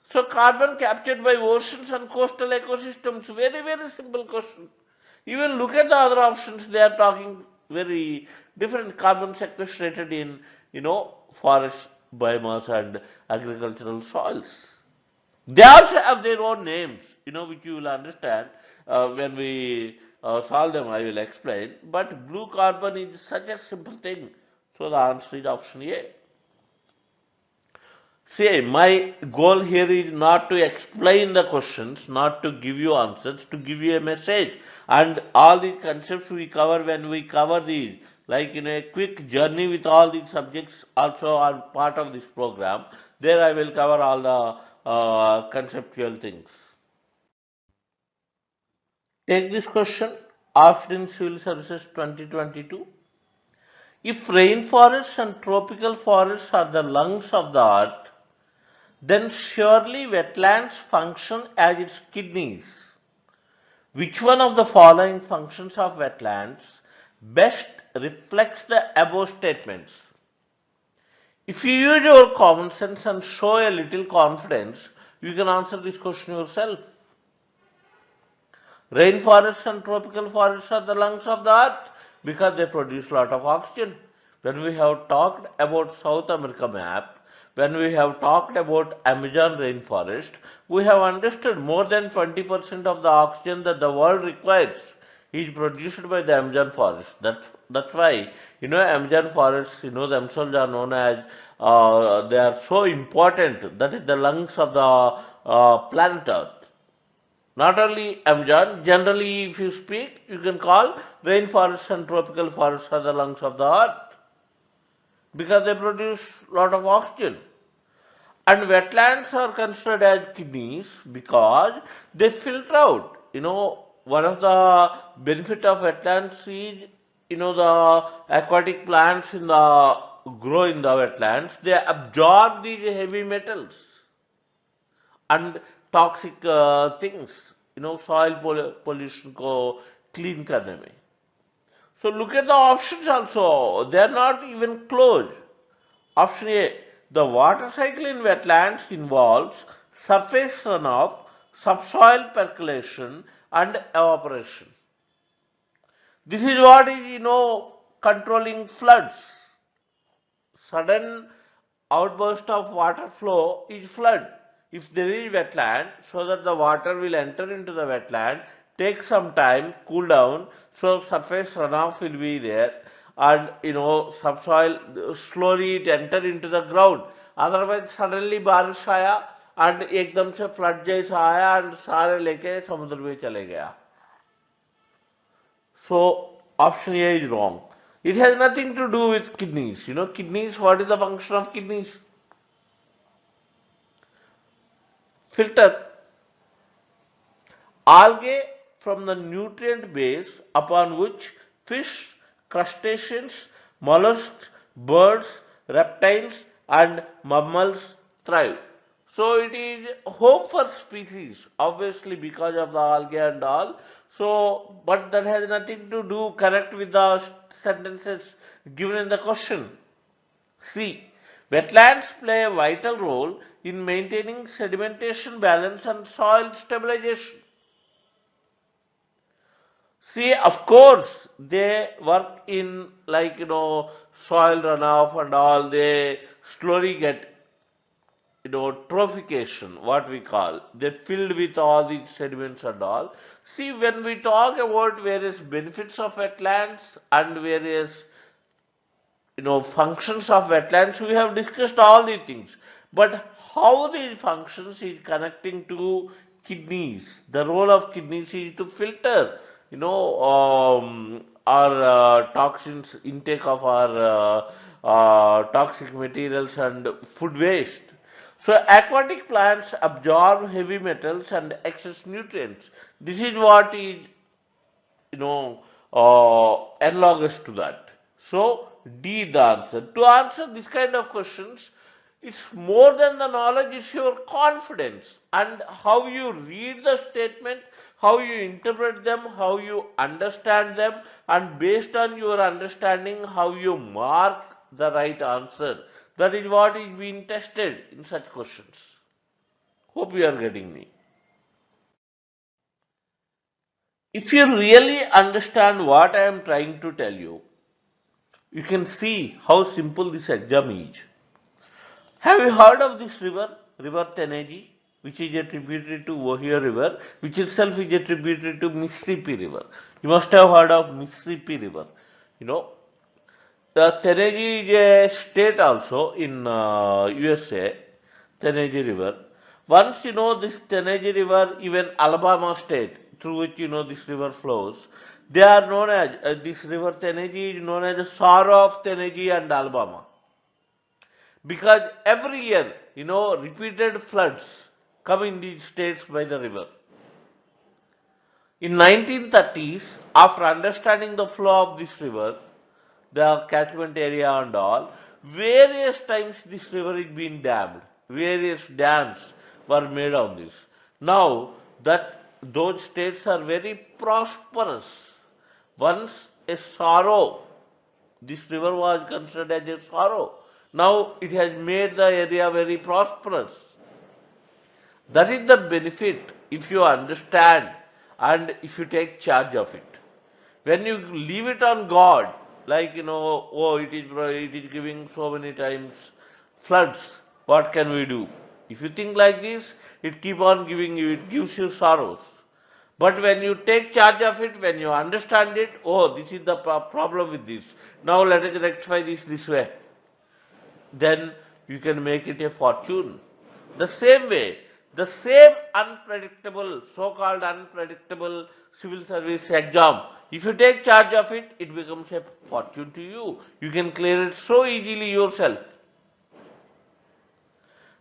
Speaker 1: So carbon captured by oceans and coastal ecosystems, very, very simple question. Even look at the other options, they are talking very different. Carbon sequestrated in, forest biomass and agricultural soils. They also have their own names, which you will understand when we solve them, I will explain. But blue carbon is such a simple thing. So the answer is option A. See, my goal here is not to explain the questions, not to give you answers, to give you a message. And all the concepts we cover when we cover these, like in a quick journey with all these subjects also are part of this program. There I will cover all the conceptual things. Take this question, asked in Civil Services 2022. If rainforests and tropical forests are the lungs of the earth, then surely wetlands function as its kidneys. Which one of the following functions of wetlands best reflects the above statements? If you use your common sense and show a little confidence, You can answer this question yourself. Rainforests and tropical forests are the lungs of the earth because they produce a lot of oxygen. When we have talked about South America map, when we have talked about Amazon rainforest, we have understood more than 20% of the oxygen that the world requires is produced by the Amazon forest. That's why Amazon forests themselves are known as they are so important. That is the lungs of the planet Earth. Not only Amazon, generally if you speak, you can call rainforests and tropical forests are the lungs of the earth because they produce a lot of oxygen. And wetlands are considered as kidneys because they filter out. One of the benefit of wetlands is, the aquatic plants grow in the wetlands. They absorb these heavy metals and toxic things. Soil pollution को clean करने में. So look at the options also. They are not even close. Option A. The water cycle in wetlands involves surface runoff, subsoil percolation and evaporation. This is what is, controlling floods. Sudden outburst of water flow is flood. If there is wetland, so that the water will enter into the wetland, take some time, cool down, so surface runoff will be there, and subsoil slowly it enter into the ground. Otherwise suddenly बारिश आया and एकदम से flood जैसा आया and सारे लेके समुद्र में चले गया. So option A is wrong. It has nothing to do with kidneys. Kidneys, what is the function of kidneys? Filter. Algae from the nutrient base upon which fish, crustaceans, mollusks, birds, reptiles and mammals thrive. So it is home for species, obviously because of the algae and all. So, but that has nothing to do correct with the sentences given in the question. C. Wetlands play a vital role in maintaining sedimentation balance and soil stabilization. See, of course, they work in soil runoff and all. They slowly get trophication, what we call. They're filled with all these sediments and all. See, when we talk about various benefits of wetlands and various functions of wetlands, we have discussed all these things. But how these functions is connecting to kidneys? The role of kidneys is to filter, our toxins, intake of our toxic materials and food waste. So aquatic plants absorb heavy metals and excess nutrients. This is what is analogous to that. So D the answer. To answer this kind of questions, it's more than the knowledge, it's your confidence and how you read the statement, how you interpret them, how you understand them, and based on your understanding, how you mark the right answer. That is what is being tested in such questions. Hope you are getting me. If you really understand what I am trying to tell you, you can see how simple this exam is. Have you heard of this river, River Tennessee, which is a tributary to Ohio River, which itself is a tributary to Mississippi River? You must have heard of Mississippi River. The Tennessee is a state also in USA, Tennessee River. Once this Tennessee River, even Alabama state, through which this river flows, they are known as, this river Tennessee is known as the sorrow of Tennessee and Alabama. Because every year, repeated floods come in these states by the river. In 1930s, after understanding the flow of this river, the catchment area and all, various times this river is being dammed. Various dams were made on this. Now that those states are very prosperous. Once a sorrow, this river was considered as a sorrow. Now it has made the area very prosperous. That is the benefit if you understand and if you take charge of it. When you leave it on God, like oh, it is giving so many times floods. What can we do? If you think like this, it keep on giving you, it gives you sorrows. But when you take charge of it, when you understand it, oh, this is the problem with this. Now let us rectify this way. Then you can make it a fortune. The same way, the same unpredictable, so-called unpredictable civil service exam, if you take charge of it, it becomes a fortune to you. You can clear it so easily yourself.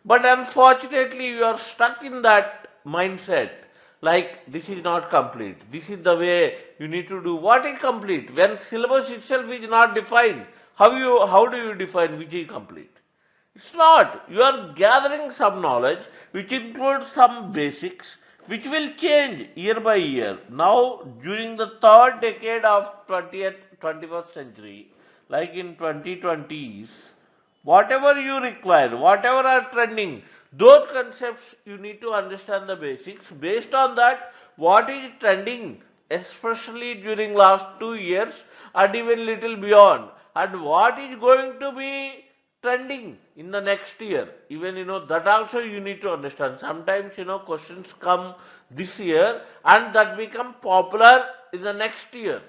Speaker 1: But unfortunately, you are stuck in that mindset. Like, this is not complete. This is the way you need to do. What is complete? When syllabus itself is not defined, how do you define which is complete? It's not. You are gathering some knowledge which includes some basics which will change year by year. Now, during the third decade of 20th, 21st century, like in 2020s, whatever you require, whatever are trending, those concepts you need to understand the basics. Based on that, what is trending, especially during last 2 years and even little beyond, and what is going to be trending in the next year. Even that also you need to understand. Sometimes questions come this year and that become popular in the next year.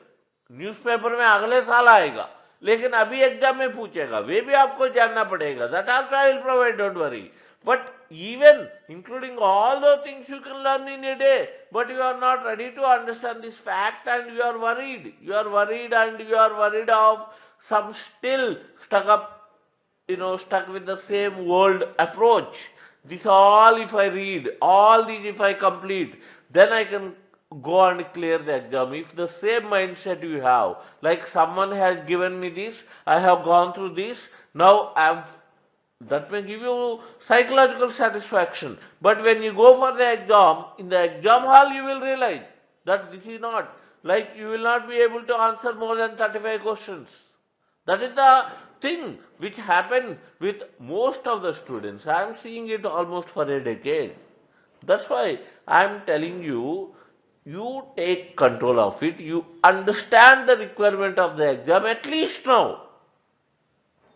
Speaker 1: Newspaper में अगले साल आएगा लेकिन अभी exam में पूछेगा वे भी आपको जानना पड़ेगा. That also I will provide, don't worry. But even including all those things you can learn in a day, but you are not ready to understand this fact and you are worried. You are worried and you are worried of some still stuck with the same world approach. This all if I read, all these if I complete, then I can go and clear the exam. If the same mindset you have, like someone has given me this, I have gone through this, now that may give you psychological satisfaction. But when you go for the exam, in the exam hall you will realize that this is not, like you will not be able to answer more than 35 questions. That is the thing which happened with most of the students. I am seeing it almost for a decade. That's why I am telling you, you take control of it, you understand the requirement of the exam at least now,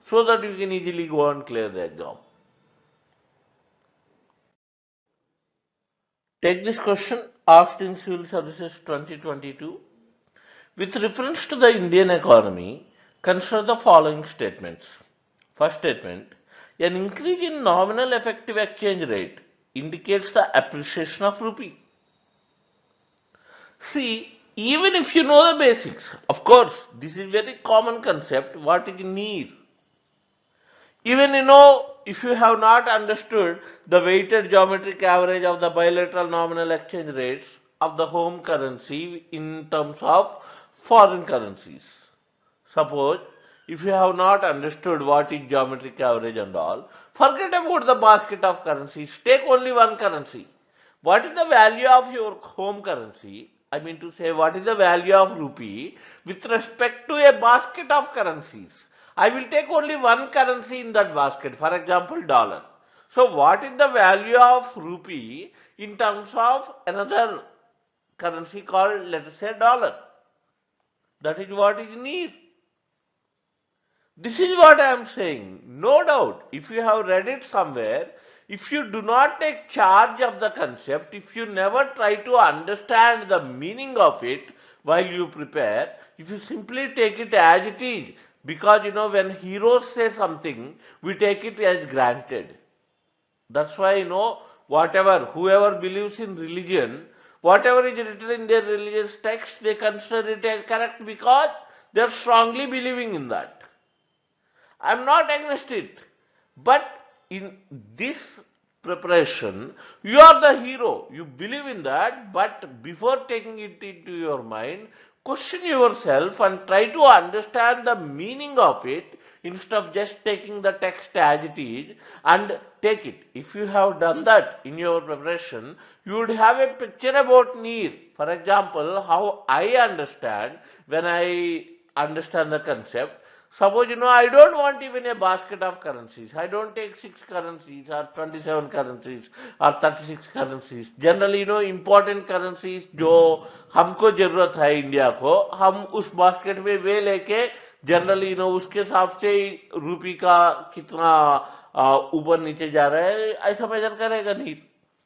Speaker 1: so that you can easily go and clear the exam. Take this question asked in Civil Services 2022. With reference to the Indian economy, consider the following statements. First statement, an increase in nominal effective exchange rate indicates the appreciation of rupee. See, even if you know the basics, of course, this is very common concept, what is near. Even if you have not understood the weighted geometric average of the bilateral nominal exchange rates of the home currency in terms of foreign currencies. Suppose if you have not understood what is geometric average and all, forget about the basket of currencies, take only one currency. What is the value of your home currency? I mean to say, what is the value of rupee with respect to a basket of currencies? I will take only one currency in that basket, for example, dollar. So what is the value of rupee in terms of another currency called, let us say, dollar? That is what is near. This is what I am saying. No doubt, if you have read it somewhere, if you do not take charge of the concept, if you never try to understand the meaning of it while you prepare, if you simply take it as it is, because when heroes say something, we take it as granted. That's why whoever believes in religion, whatever is written in their religious text, they consider it as correct because they are strongly believing in that. I am not against it, but in this preparation, you are the hero. You believe in that, but before taking it into your mind, question yourself and try to understand the meaning of it instead of just taking the text as it is and take it. If you have done that in your preparation, you would have a picture about near. For example, how I understand when I understand the concept. Suppose, I don't want even a basket of currencies. I don't take 6 currencies or 27 currencies or 36 currencies. Generally, important currencies जो हमको जरूरत है India को, हम उस basket में वे लेके generally उसके हिसाब से रूपी का कितना ऊपर नीचे जा रहा है ऐसा मेजर करेगा नहीं.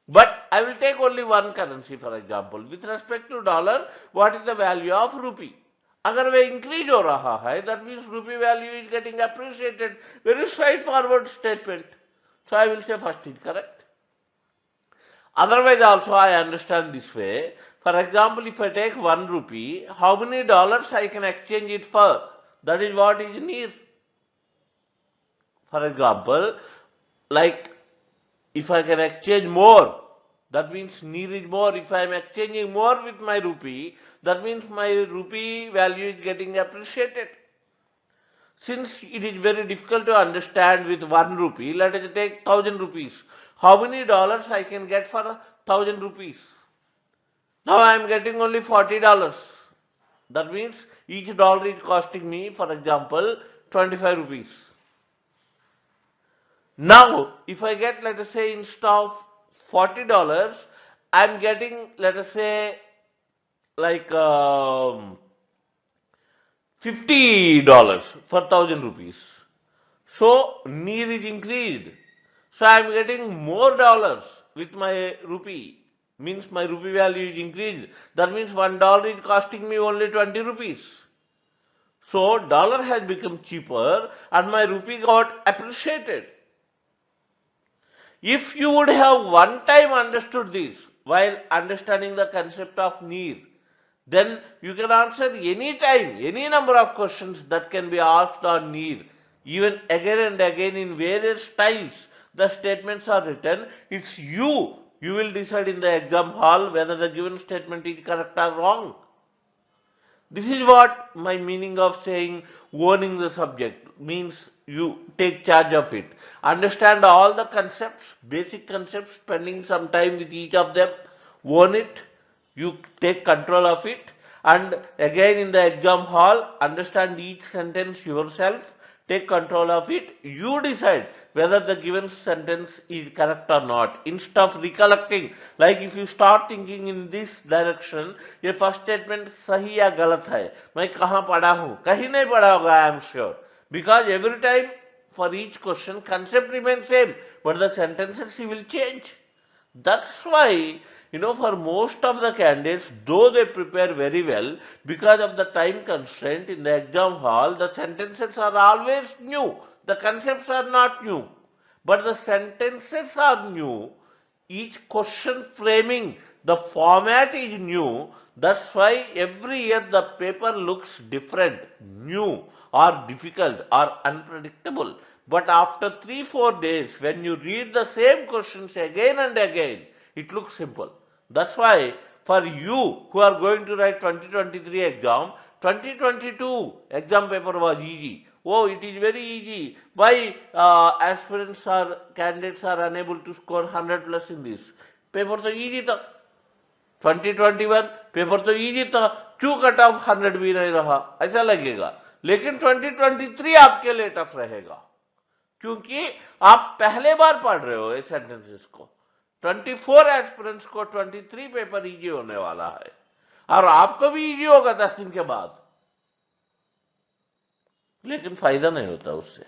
Speaker 1: But I will take only one currency, for example. With respect to dollar, what is the value of rupee? अगर वे इंक्रीज हो रहा है, that means rupee value is getting appreciated. Very straightforward statement. So I will say first is correct. Otherwise also I understand this way. For example, if I take 1 rupee, how many dollars I can exchange it for? That is what is near. For example, like if I can exchange more, that means near is more. If I am exchanging more with my rupee, that means my rupee value is getting appreciated. Since it is very difficult to understand with 1 rupee, let us take 1000 rupees. How many dollars I can get for 1000 rupees? Now I am getting only $40. That means each dollar is costing me, for example, 25 rupees. Now, if I get, let us say, instead of $40, I'm getting, let us say, like $50 for 1000 rupees. So, near is increased. So, I'm getting more dollars with my rupee. Means my rupee value is increased. That means $1 is costing me only 20 rupees. So, dollar has become cheaper and my rupee got appreciated. If you would have one time understood this while understanding the concept of near, then you can answer any time, any number of questions that can be asked on near. Even again and again in various styles, the statements are written. It's you will decide in the exam hall whether the given statement is correct or wrong. This is what my meaning of saying owning the subject means. You take charge of it. Understand all the concepts, basic concepts, spending some time with each of them, own it, you take control of it, and again in the exam hall, understand each sentence yourself, take control of it, you decide whether the given sentence is correct or not. Instead of recollecting, like if you start thinking in this direction, ये first statement सही या गलत है, मैं कहाँ पढ़ा हूँ, कहीं नहीं पढ़ा होगा, I am sure. Because every time for each question, concept remains same, but the sentences he will change. That's why, for most of the candidates, though they prepare very well, because of the time constraint in the exam hall, the sentences are always new. The concepts are not new, but the sentences are new. Each question framing, the format is new. That's why every year the paper looks different, new, or difficult, or unpredictable. But after 3-4 days, when you read the same questions again and again, it looks simple. That's why for you who are going to write 2023 exam, 2022 exam paper was easy. Oh, it is very easy. Why candidates are unable to score 100 plus in this? Paper so easy था. 2021 paper तो easy था, क्यों cut off 100 भी नहीं रहा, ऐसा लगेगा. लेकिन 2023 आपके लिए टफ रहेगा, क्योंकि आप पहले बार पढ़ रहे हो ये सेंटेंसेस को. 24 एस्पिरेंट्स को 23 पेपर इजी होने वाला है, और आपको भी इजी होगा 10 दिन के बाद, लेकिन फायदा नहीं होता उससे.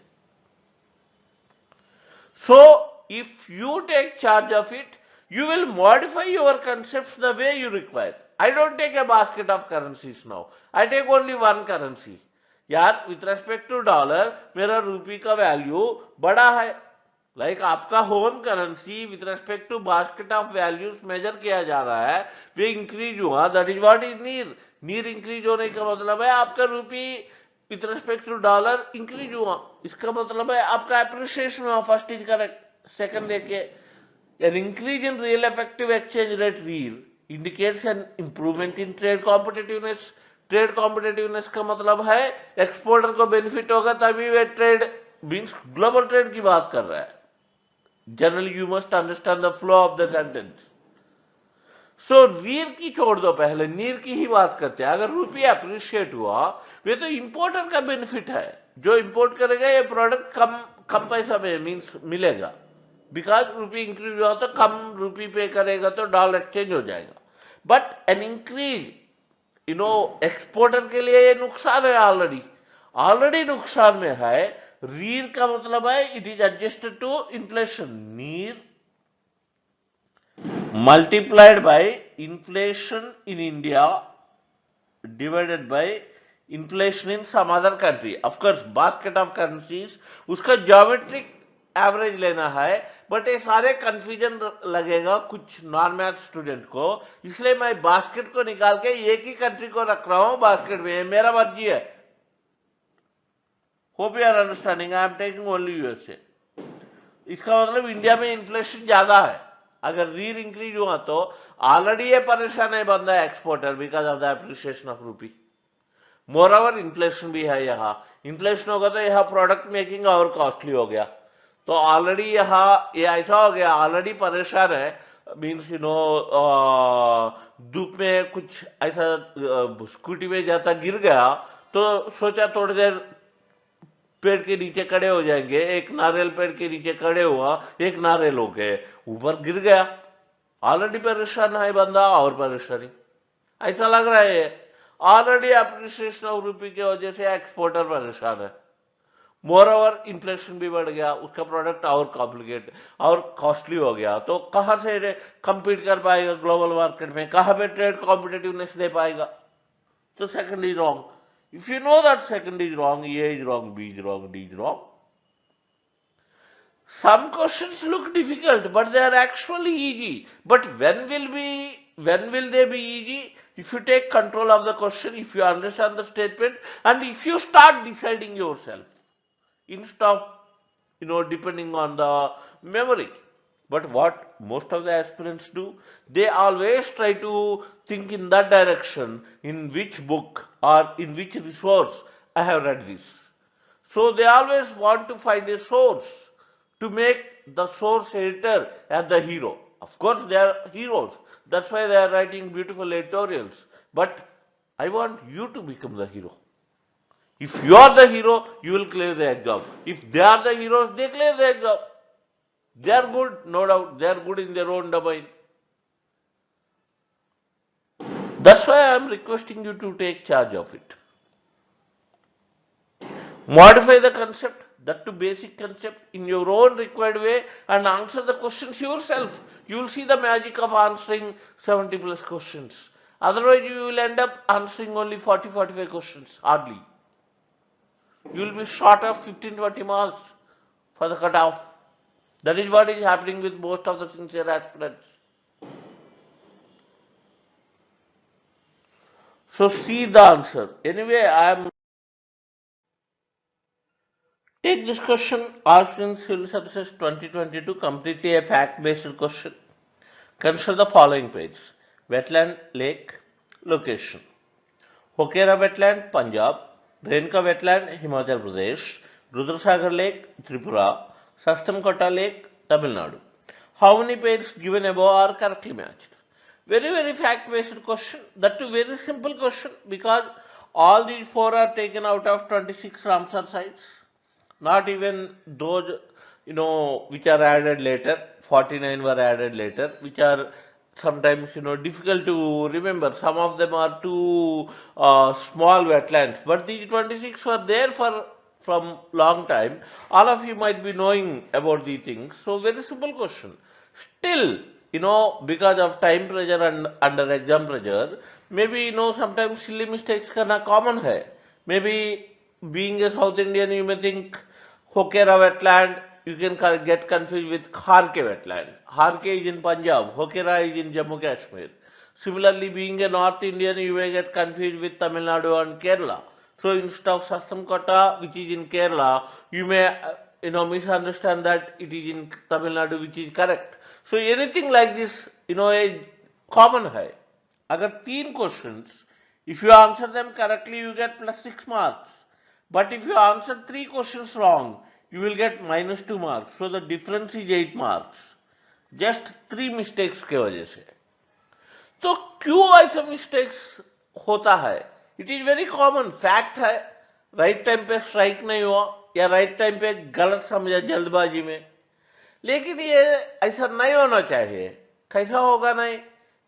Speaker 1: So, if you take charge of it, you will modify your concepts the way you require. I don't take a basket of currencies now. I take only one currency. यार, with respect to dollar, मेरा रूपी का value बड़ा है. Like आपका home currency with respect to basket of values measure किया जा रहा है, वे इंक्रीज हुआ. That is what is near. Near increase होने का मतलब है आपका रूपी with respect to dollar increase हुआ. इसका मतलब है आपका एप्रिसिएशन हुआ. First is correct. सेकंड देखिए, an increase in real effective exchange rate real indicates an improvement in trade competitiveness. Trade competitiveness का मतलब है एक्सपोर्टर को बेनिफिट होगा, तभी वे ट्रेड मींस ग्लोबल ट्रेड की बात कर रहा है. Generally you must understand the flow of the sentence. So REER की छोड़ दो, पहले नीर की ही बात करते हैं. अगर रुपया अप्रिशिएट हुआ, वे तो इंपोर्टर का बेनिफिट है. जो इंपोर्ट करेगा ये प्रोडक्ट कम पैसा में मीन्स मिलेगा, बिकॉज रुपी इंक्रीज हुआ तो कम रुपी पे करेगा तो डॉलर एक्सचेंज हो जाएगा. बट एन इंक्रीज एक्सपोर्टर के लिए ये नुकसान है, ऑलरेडी नुकसान में है. रीर का मतलब है it is adjusted to inflation. NEER multiplied by inflation in India divided by inflation in some other country. Of course, basket of currencies, उसका geometric एवरेज लेना है, बट ये सारे कंफ्यूजन लगेगा कुछ नॉन मैथ स्टूडेंट को, इसलिए मैं बास्केट को निकाल के एक ही कंट्री को रख रहा हूं बास्केट में, मेरा मर्जी है. Hope you are understanding. I am taking only USA. इसका मतलब इंडिया में इन्फ्लेशन ज्यादा है. अगर रीर इंक्रीज हुआ तो ऑलरेडी ये परेशान है बंदा exporter because of the appreciation of रूपी. मोर ओवर इन्फ्लेशन भी है. यहाँ इन्फ्लेशन होगा तो यहाँ प्रोडक्ट मेकिंग और कॉस्टली हो गया. तो ऑलरेडी यहाँ ये ऐसा हो गया, ऑलरेडी परेशान है. मीन्स धूप में कुछ ऐसा स्कूटी में जाता गिर गया तो सोचा थोड़ी देर पेड़ के नीचे खड़े हो जाएंगे. एक नारियल पेड़ के नीचे खड़े हुआ, एक नारियल हो गए, ऊपर गिर गया. ऑलरेडी परेशान है बंदा और परेशानी. ऐसा लग रहा है ऑलरेडी अप्रिसिएशन ऑफ रूपी की वजह से एक्सपोर्टर परेशान है. मोर ओवर इन्फ्लेशन भी बढ़ गया, उसका प्रोडक्ट और कॉम्प्लिकेट और कॉस्टली हो गया. तो कहां से कंपीट कर पाएगा ग्लोबल मार्केट में, कहां पे ट्रेड कॉम्पिटेटिवनेस दे पाएगा. तो second is wrong. If you know that second is wrong, A is wrong, B is wrong, D is wrong. Some questions look difficult, but they are actually easy. But when will they be easy? If you take control of the question, if you understand the statement, and if you start deciding yourself, instead of depending on the memory. But what most of the aspirants do, they always try to think in that direction, in which book or in which resource I have read this. So they always want to find a source to make the source editor as the hero. Of course, they are heroes. That's why they are writing beautiful editorials. But I want you to become the hero. If you are the hero, you will clear the exam. If they are the heroes, they clear the exam. They are good, no doubt. They are good in their own domain. That's why I am requesting you to take charge of it. Modify the concept, that to basic concept, in your own required way, and answer the questions yourself. You will see the magic of answering 70 plus questions. Otherwise, you will end up answering only 40-45 questions, hardly. You will be short of 15-20 marks for the cutoff. That is what is happening with most of the sincere aspirants. So see the answer. Anyway, I am take this question asked in Civil Services 2022, completely a fact-based question. Consider the following page. Wetland, lake, location. Hokera wetland, Punjab. Renka wetland, Himachal Pradesh. Rudrasagar lake, Tripura. Sastamkota lake, Tamil Nadu. How many pairs given above are correctly matched? Very, very fact-based question. That too very simple question because all these four are taken out of 26 Ramsar sites. Not even those, which are added later. 49 were added later, which are sometimes, difficult to remember. Some of them are too small wetlands. But these 26 were there from long time. All of you might be knowing about these things. So very simple question. Still, because of time pressure and under exam pressure, maybe, sometimes silly mistakes karna common hai. Maybe being a South Indian, you may think Hokera wetland, you can get confused with Kharke wetland. Kharke is in Punjab, Hokera is in Jammu Kashmir. Similarly, being a North Indian, you may get confused with Tamil Nadu and Kerala. So instead of Sastamkota, which is in Kerala, you may, misunderstand that it is in Tamil Nadu, which is correct. So anything like this, is common hai. Agar 3 questions, if you answer them correctly, you get plus 6 marks. But if you answer 3 questions wrong, you will get minus 2 marks. So the difference is 8 marks. Just 3 mistakes के वजह से. तो क्यों ऐसे mistakes होता है? It is very common. Fact है. Right time पे स्ट्राइक नहीं हुआ या राइट टाइम पे गलत समझा जल्दबाजी में। लेकिन ये ऐसा नहीं होना चाहिए। कैसा होगा नहीं?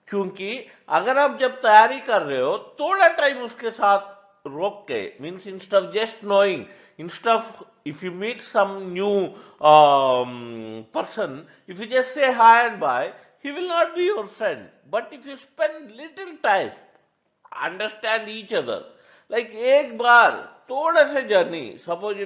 Speaker 1: क्योंकि अगर आप जब तैयारी कर रहे हो थोड़ा टाइम उसके साथ रोक के, means instead of just knowing, instead of if you meet some new person, if you just say hi and bye, he will not be your friend. But if you spend little time understand each other. Like एक बार थोड़ा सा journey, suppose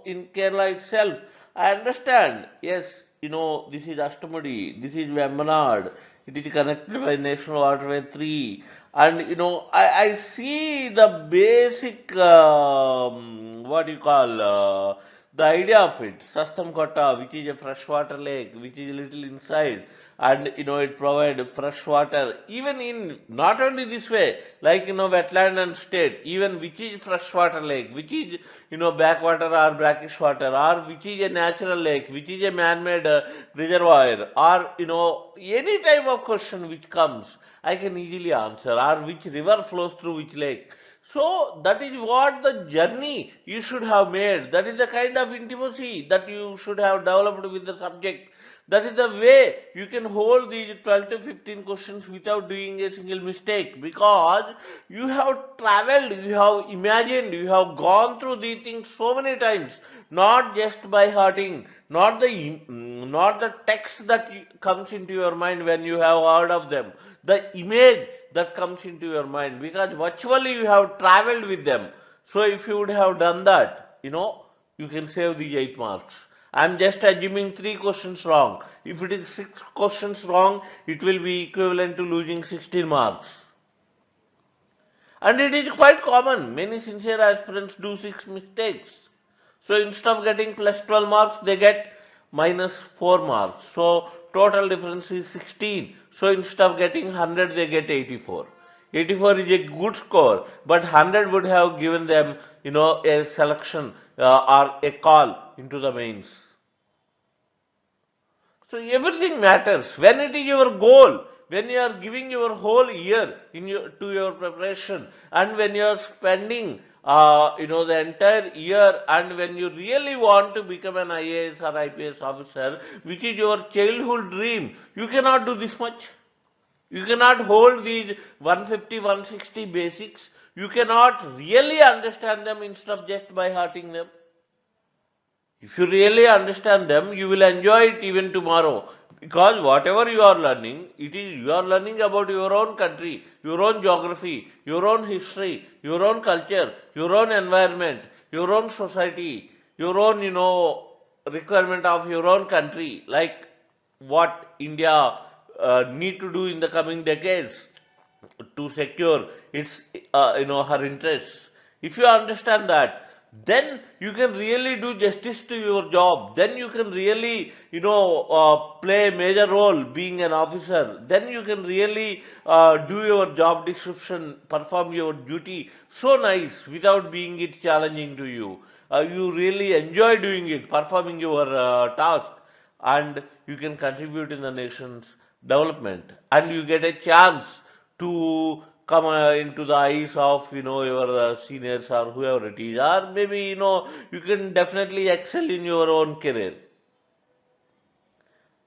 Speaker 1: in Kerala itself, I understand, yes, this is Ashtamudi, this is Vembanad, it is connected by National Waterway 3, and I see the basic, what you call, the idea of it, Sastam Kotta, which is a freshwater lake, which is a little inside, and it provides fresh water, even in not only this way, like wetland and state, even which is freshwater lake, which is backwater or brackish water, or which is a natural lake, which is a man-made reservoir, or any type of question which comes, I can easily answer, or which river flows through which lake. So that is what the journey you should have made. That is the kind of intimacy that you should have developed with the subject. That is the way you can hold these 12 to 15 questions without doing a single mistake, because you have traveled, you have imagined, you have gone through these things so many times, not just by hearting, not the text that comes into your mind when you have heard of them, the image that comes into your mind, because virtually you have traveled with them. So if you would have done that, you can save these 8 marks. I'm just assuming 3 questions wrong. If it is 6 questions wrong, it will be equivalent to losing 16 marks. And it is quite common. Many sincere aspirants do 6 mistakes. So instead of getting plus 12 marks, they get minus 4 marks. So total difference is 16. So instead of getting 100, they get 84. 84 is a good score, but 100 would have given them, a selection or a call into the mains. So everything matters. When it is your goal, when you are giving your whole year to your preparation, and when you are spending, the entire year, and when you really want to become an IAS or IPS officer, which is your childhood dream, you cannot do this much. You cannot hold these 150, 160 basics. You cannot really understand them instead of just by hearting them. If you really understand them, you will enjoy it even tomorrow. Because whatever you are learning, you are learning about your own country, your own geography, your own history, your own culture, your own environment, your own society, your own, requirement of your own country, like what India need to do in the coming decades to secure its, her interests. If you understand that, then you can really do justice to your job. Then you can really, play a major role being an officer. Then you can really do your job description, perform your duty so nice without being it challenging to you. You really enjoy doing it, performing your task, and you can contribute in the nation's development, and you get a chance to come into the eyes of your seniors or whoever it is, or maybe you can definitely excel in your own career,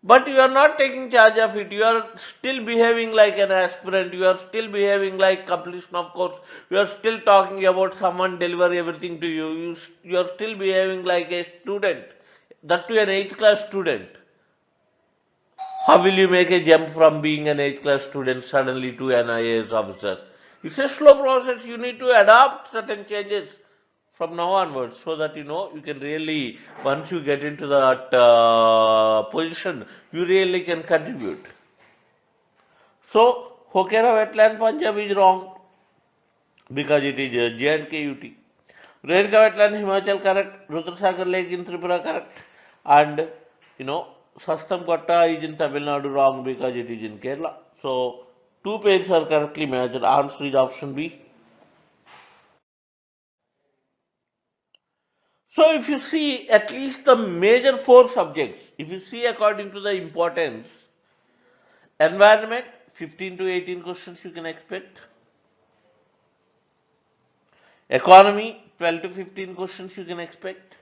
Speaker 1: but you are not taking charge of it. You are still behaving like an aspirant, you are still behaving like completion of course, you are still talking about someone deliver everything to you, you are still behaving like a student, that to an 8th class student. How will you make a jump from being an 8th class student suddenly to an IAS officer? It's a slow process. You need to adapt certain changes from now onwards so that you can really, once you get into that position, you really can contribute. So, Hokera wetland Punjab is wrong because it is J&K UT. Renka wetland Himachal correct, Rudrasagar lake in Tripura correct, and Sastam Kotta is in Tamil Nadu wrong because it is in Kerala. So, 2 pairs are correctly matched. Answer is option B. So, if you see at least the major 4 subjects, if you see according to the importance, environment, 15 to 18 questions you can expect. Economy, 12 to 15 questions you can expect.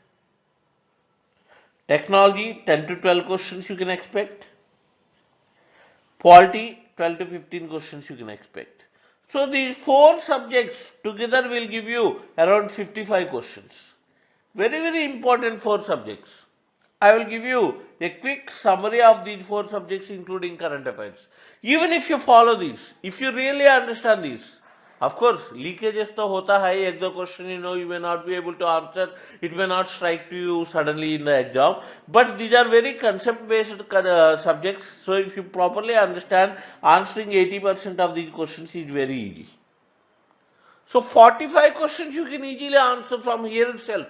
Speaker 1: Technology, 10 to 12 questions you can expect. Polity, 12 to 15 questions you can expect. So these four subjects together will give you around 55 questions. Very, very important four subjects. I will give you a quick summary of these four subjects including current affairs. Even if you follow these, if you really understand these, of course, leakages to hota hai, ek do question you may not be able to answer, it may not strike to you suddenly in the exam, but these are very concept based subjects, so if you properly understand, answering 80% of these questions is very easy. So 45 questions you can easily answer from here itself.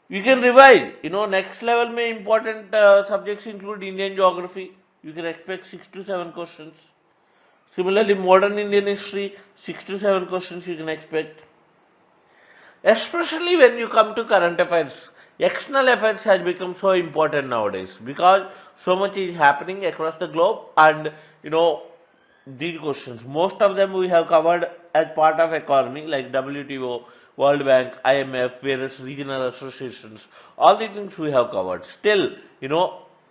Speaker 1: You can revise. Next level may important subjects include Indian geography. You can expect 6 to 7 questions. Similarly, modern Indian history, 6 to 7 questions you can expect. Especially when you come to current affairs, external affairs has become so important nowadays because so much is happening across the globe and these questions. Most of them we have covered as part of economy like WTO, World Bank, IMF, various regional associations. All the things we have covered. Still,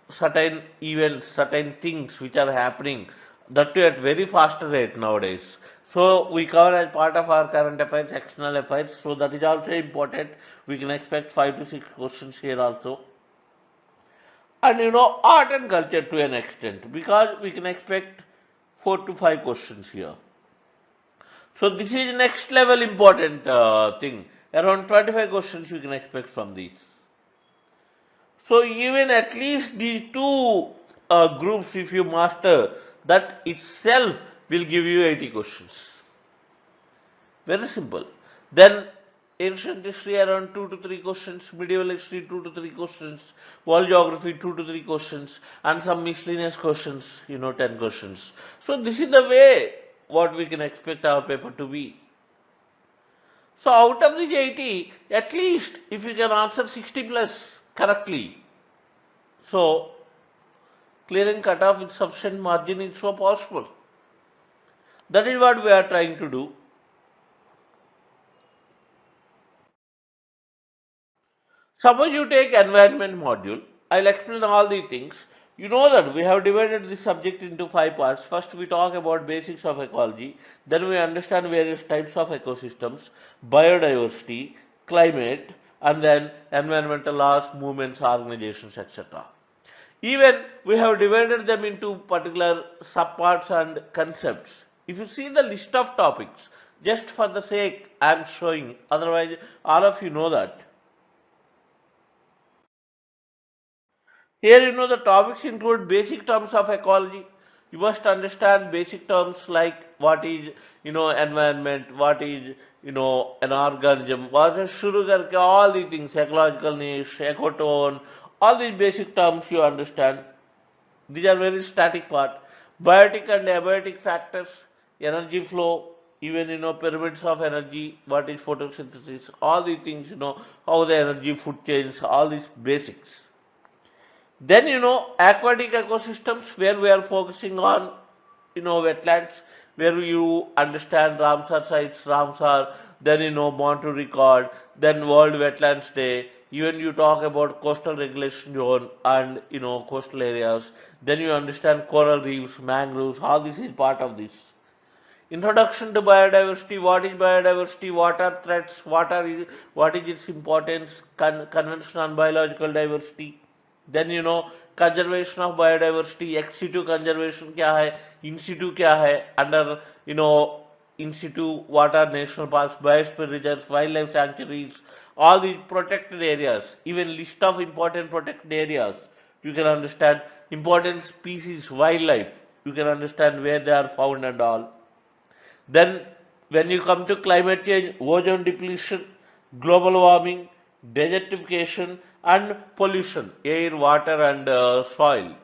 Speaker 1: certain events, certain things which are happening, that too at very faster rate nowadays. So we cover as part of our current affairs, external affairs. So that is also important. We can expect 5 to 6 questions here also. And art and culture to an extent because we can expect 4 to 5 questions here. So this is next level important thing. Around 25 questions you can expect from these. So even at least these two groups, if you master, that itself will give you 80 questions. Very simple. Then ancient history around 2 to 3 questions, medieval history 2 to 3 questions, world geography 2 to 3 questions, and some miscellaneous questions, 10 questions. So this is the way what we can expect our paper to be. So out of these 80, at least if you can answer 60 plus correctly, so clearing cutoff with sufficient margin is so possible. That is what we are trying to do. Suppose you take environment module, I'll explain all the things. You know that we have divided this subject into 5 parts. First we talk about basics of ecology, then we understand various types of ecosystems, biodiversity, climate, and then environmental laws, movements, organizations, etc. Even we have divided them into particular subparts and concepts. If you see the list of topics, just for the sake I am showing, otherwise all of you know that. Here the topics include basic terms of ecology. You must understand basic terms like what is environment, what is an organism, what is shuru karke, all these things, ecological niche, ecotone, all these basic terms you understand. These are very static part. Biotic and abiotic factors, energy flow, even pyramids of energy, what is photosynthesis, all these things, how the energy food chains, all these basics. Then aquatic ecosystems where we are focusing on wetlands where you understand Ramsar sites, Ramsar, then Born to Record, then World Wetlands Day, even you talk about coastal regulation zone and coastal areas, then you understand coral reefs, mangroves, all this is part of this. Introduction to biodiversity, what is biodiversity, what are threats, what is its importance, convention on biological diversity. Then conservation of biodiversity, ex situ conservation क्या है, in situ क्या है, under in situ what are national parks, biosphere reserves, wildlife sanctuaries, all these protected areas, even list of important protected areas. You can understand important species, wildlife. You can understand where they are found and all. Then when you come to climate change, ozone depletion, global warming, desertification and pollution, air, water and soil,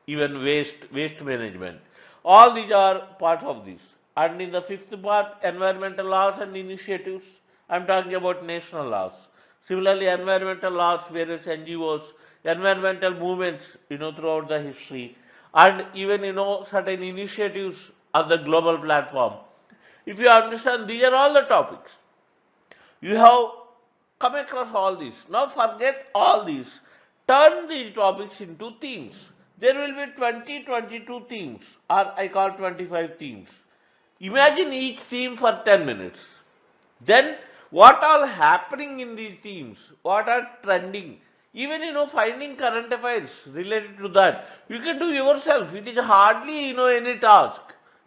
Speaker 1: even waste management. All these are part of this. And in the fifth part, environmental laws and initiatives, I am talking about national laws. Similarly, environmental laws, various NGOs, environmental movements, throughout the history, and even, certain initiatives on the global platform. If you understand, these are all the topics. You have come across all this. Now forget all this. Turn these topics into themes. There will be 20, 22 themes, or I call 25 themes. Imagine each theme for 10 minutes. Then what all happening in these themes? What are trending? Even finding current affairs related to that. You can do yourself. It is hardly any task.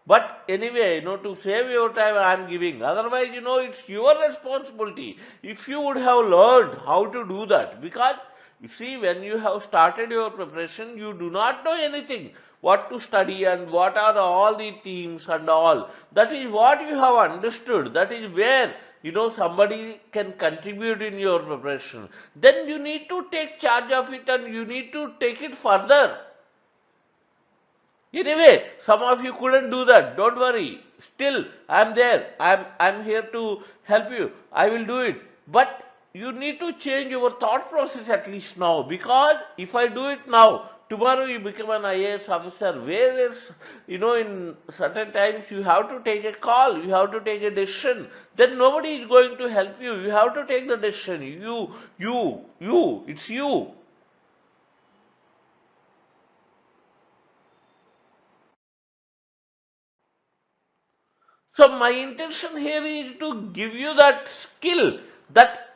Speaker 1: But anyway, to save your time, I am giving. Otherwise, it's your responsibility. If you would have learned how to do that, because you see, when you have started your preparation, you do not know anything, what to study and what are all the themes and all. That is what you have understood. That is where, somebody can contribute in your preparation. Then you need to take charge of it and you need to take it further. Anyway, some of you couldn't do that. Don't worry. Still, I'm there. I'm here to help you. I will do it. But you need to change your thought process at least now. Because if I do it now, tomorrow you become an IAS officer. Whereas, in certain times you have to take a call. You have to take a decision. Then nobody is going to help you. You have to take the decision. It's you. So my intention here is to give you that skill, that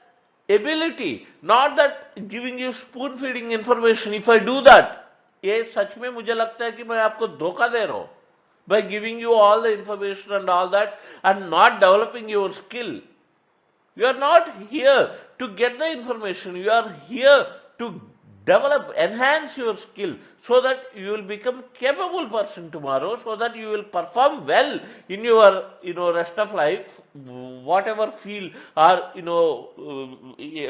Speaker 1: ability, not that giving you spoon feeding information. If I do that, ये सच में मुझे लगता है कि मैं आपको धोखा दे रहा हूं by giving you all the information and all that and not developing your skill. You are not here to get the information. You are here to develop, enhance your skill so that you will become capable person tomorrow, so that you will perform well in your, rest of life, whatever field or,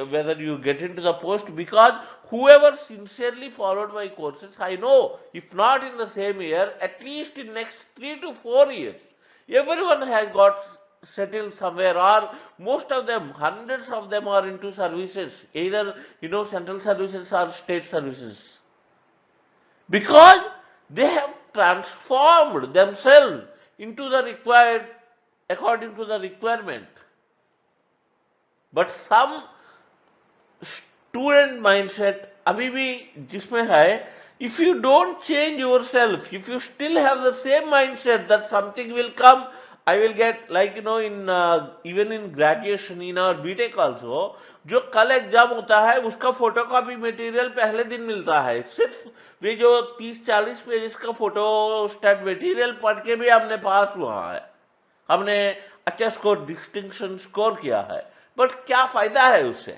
Speaker 1: whether you get into the post, because whoever sincerely followed my courses, I know, if not in the same year, at least in next 3 to 4 years, everyone has got settled somewhere, or most of them, hundreds of them are into services, either central services or state services, because they have transformed themselves into the required, according to the requirement. But some student mindset अभी भी जिसमें है, if you don't change yourself, if you still have the same mindset that something will come, I will get, like in even in graduation, in our BTech also, जो कल exam होता है उसका photocopy material पहले दिन मिलता है. सिर्फ वे जो 30-40 पेजेस का फोटो स्टैट मटेरियल पढ़ के भी हमने पास हुआ है, हमने अच्छा स्कोर, डिस्टिंक्शन स्कोर किया है, बट क्या फायदा है उससे?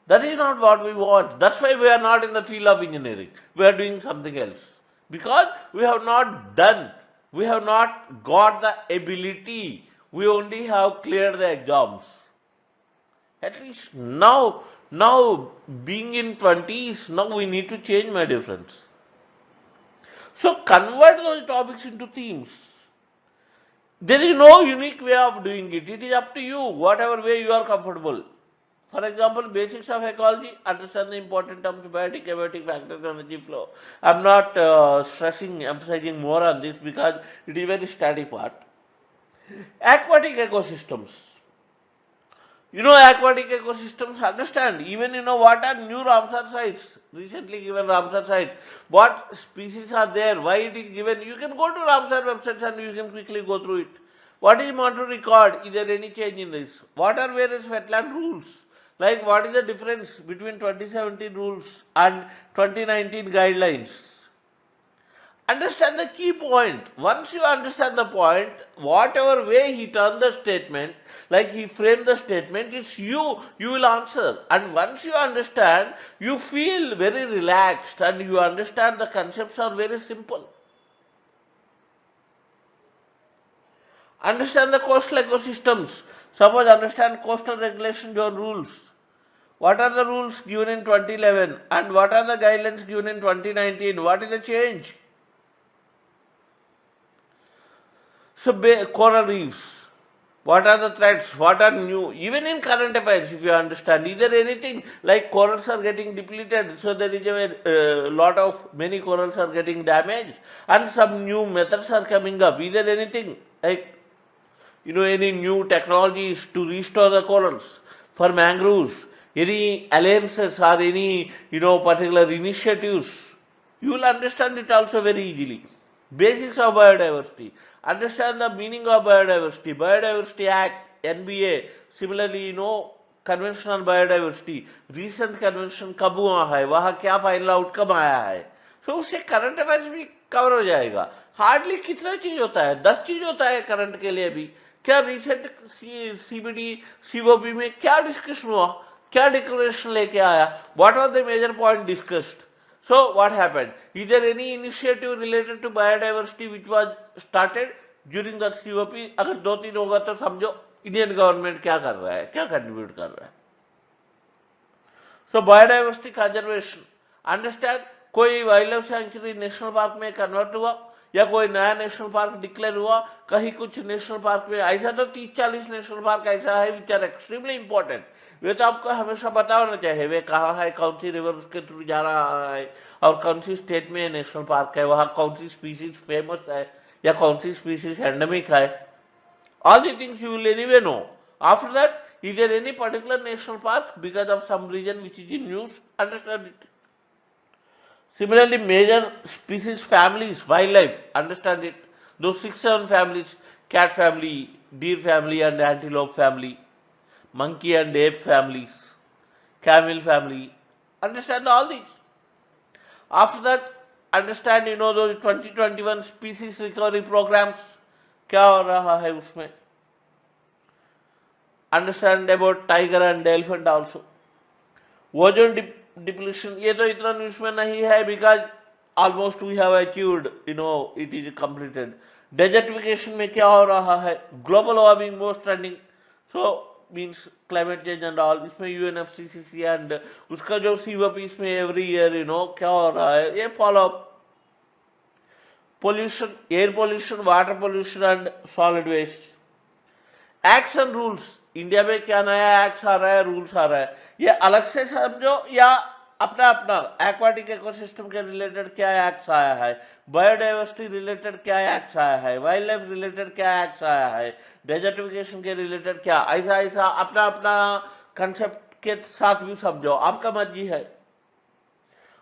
Speaker 1: That is not what we want. That's why we are not in the field of engineering. We are doing something else. Because we have not done, we have not got the ability. We only have cleared the exams. At least now being in 20s, now we need to change, my dear friends. So convert those topics into themes. There is no unique way of doing it. It is up to you, whatever way you are comfortable. For example, basics of ecology, understand the important terms, biotic, abiotic factors, energy flow. I'm not emphasizing more on this because it is a very static part. Aquatic ecosystems. Aquatic ecosystems, understand, even what are new Ramsar sites, recently given Ramsar site, what species are there, why it is given. You can go to Ramsar websites and you can quickly go through it. What is Monterey record? Is there any change in this? What are various wetland rules? Like what is the difference between 2017 rules and 2019 guidelines? Understand the key point. Once you understand the point, whatever way he turned the statement, like he framed the statement, it's you will answer. And once you understand, you feel very relaxed and you understand the concepts are very simple. Understand the coastal ecosystems. Suppose understand coastal regulation zone rules. What are the rules given in 2011 and what are the guidelines given in 2019? What is the change? So coral reefs, what are the threats, what are new, even in current affairs, if you understand, is there anything like corals are getting depleted, so there is many corals are getting damaged and some new methods are coming up, is there anything like any new technologies to restore the corals for mangroves, any alliances or any, particular initiatives, you will understand it also very easily. Basics of biodiversity. Understand the meaning of biodiversity. Biodiversity Act, NBA. Similarly, convention on biodiversity. Recent convention कब हुआ है, वहाँ क्या final outcome आया है. तो उससे current affairs भी कवर हो जाएगा. हार्डली कितना चीज होता है, 10 चीज होता है करंट के लिए भी. क्या रिसेंट सीबीडी सीओपी में क्या डिस्कशन हुआ, क्या डिक्लेरेशन लेके आया, what are the major point discussed. So what happened? Is there any initiative related to biodiversity which was started during that COP? अगर 2-3 होगा तो समझो इंडियन गवर्नमेंट क्या कर रहा है, क्या कंट्रीब्यूट कर रहा है. So biodiversity conservation. Understand, कोई wild life sanctuary national park में कन्वर्ट हुआ या कोई नया नेशनल पार्क डिक्लेयर हुआ, कहीं कुछ नेशनल पार्क में ऐसा तो 30-40 नेशनल पार्क ऐसा है विच आर एक्सट्रीमली इंपॉर्टेंट. वे तो आपको हमेशा पता होना चाहिए वे कहाँ है, कौन सी रिवर उसके थ्रू जा रहा है और कौन सी स्टेट में नेशनल पार्क है, वहां कौन सी स्पीसीज फेमस है या कौन सी स्पीसीज एंडेमिक है. All the things you will anyway know. After that, is there any particular national park because of some region which is in news? Understand it. Similarly, major species families, wildlife, understand it. Those 6-7 families: cat family, deer family and antelope family, monkey and ape families, camel family. Understand all these. After that, understand those 2021 species recovery programs. क्या हो रहा है उसमें. Understand about tiger and elephant also. Ozone depletion, ये तो इतना news में नहीं है because almost we have achieved, it is completed. Desertification में क्या हो रहा है, global warming most trending, so means climate change and all. इसमें UNFCCC and उसका जो COP इसमें every year क्या हो रहा है, ये follow up. Pollution, air pollution, water pollution and solid waste. Acts and rules. India में क्या नया एक्ट आ रहा है, रूल्स आ रहा है, ये अलग से समझो या अपना अपना. एक्वाटिक इकोसिस्टम के रिलेटेड क्या एक्ट आया है, बायोडाइवर्सिटी रिलेटेड क्या एक्ट आया है, वाइल्ड लाइफ रिलेटेड क्या एक्ट आया है, डेजर्टिफिकेशन के रिलेटेड क्या, ऐसा ऐसा अपना अपना कंसेप्ट के साथ भी समझो, आपका मर्जी है.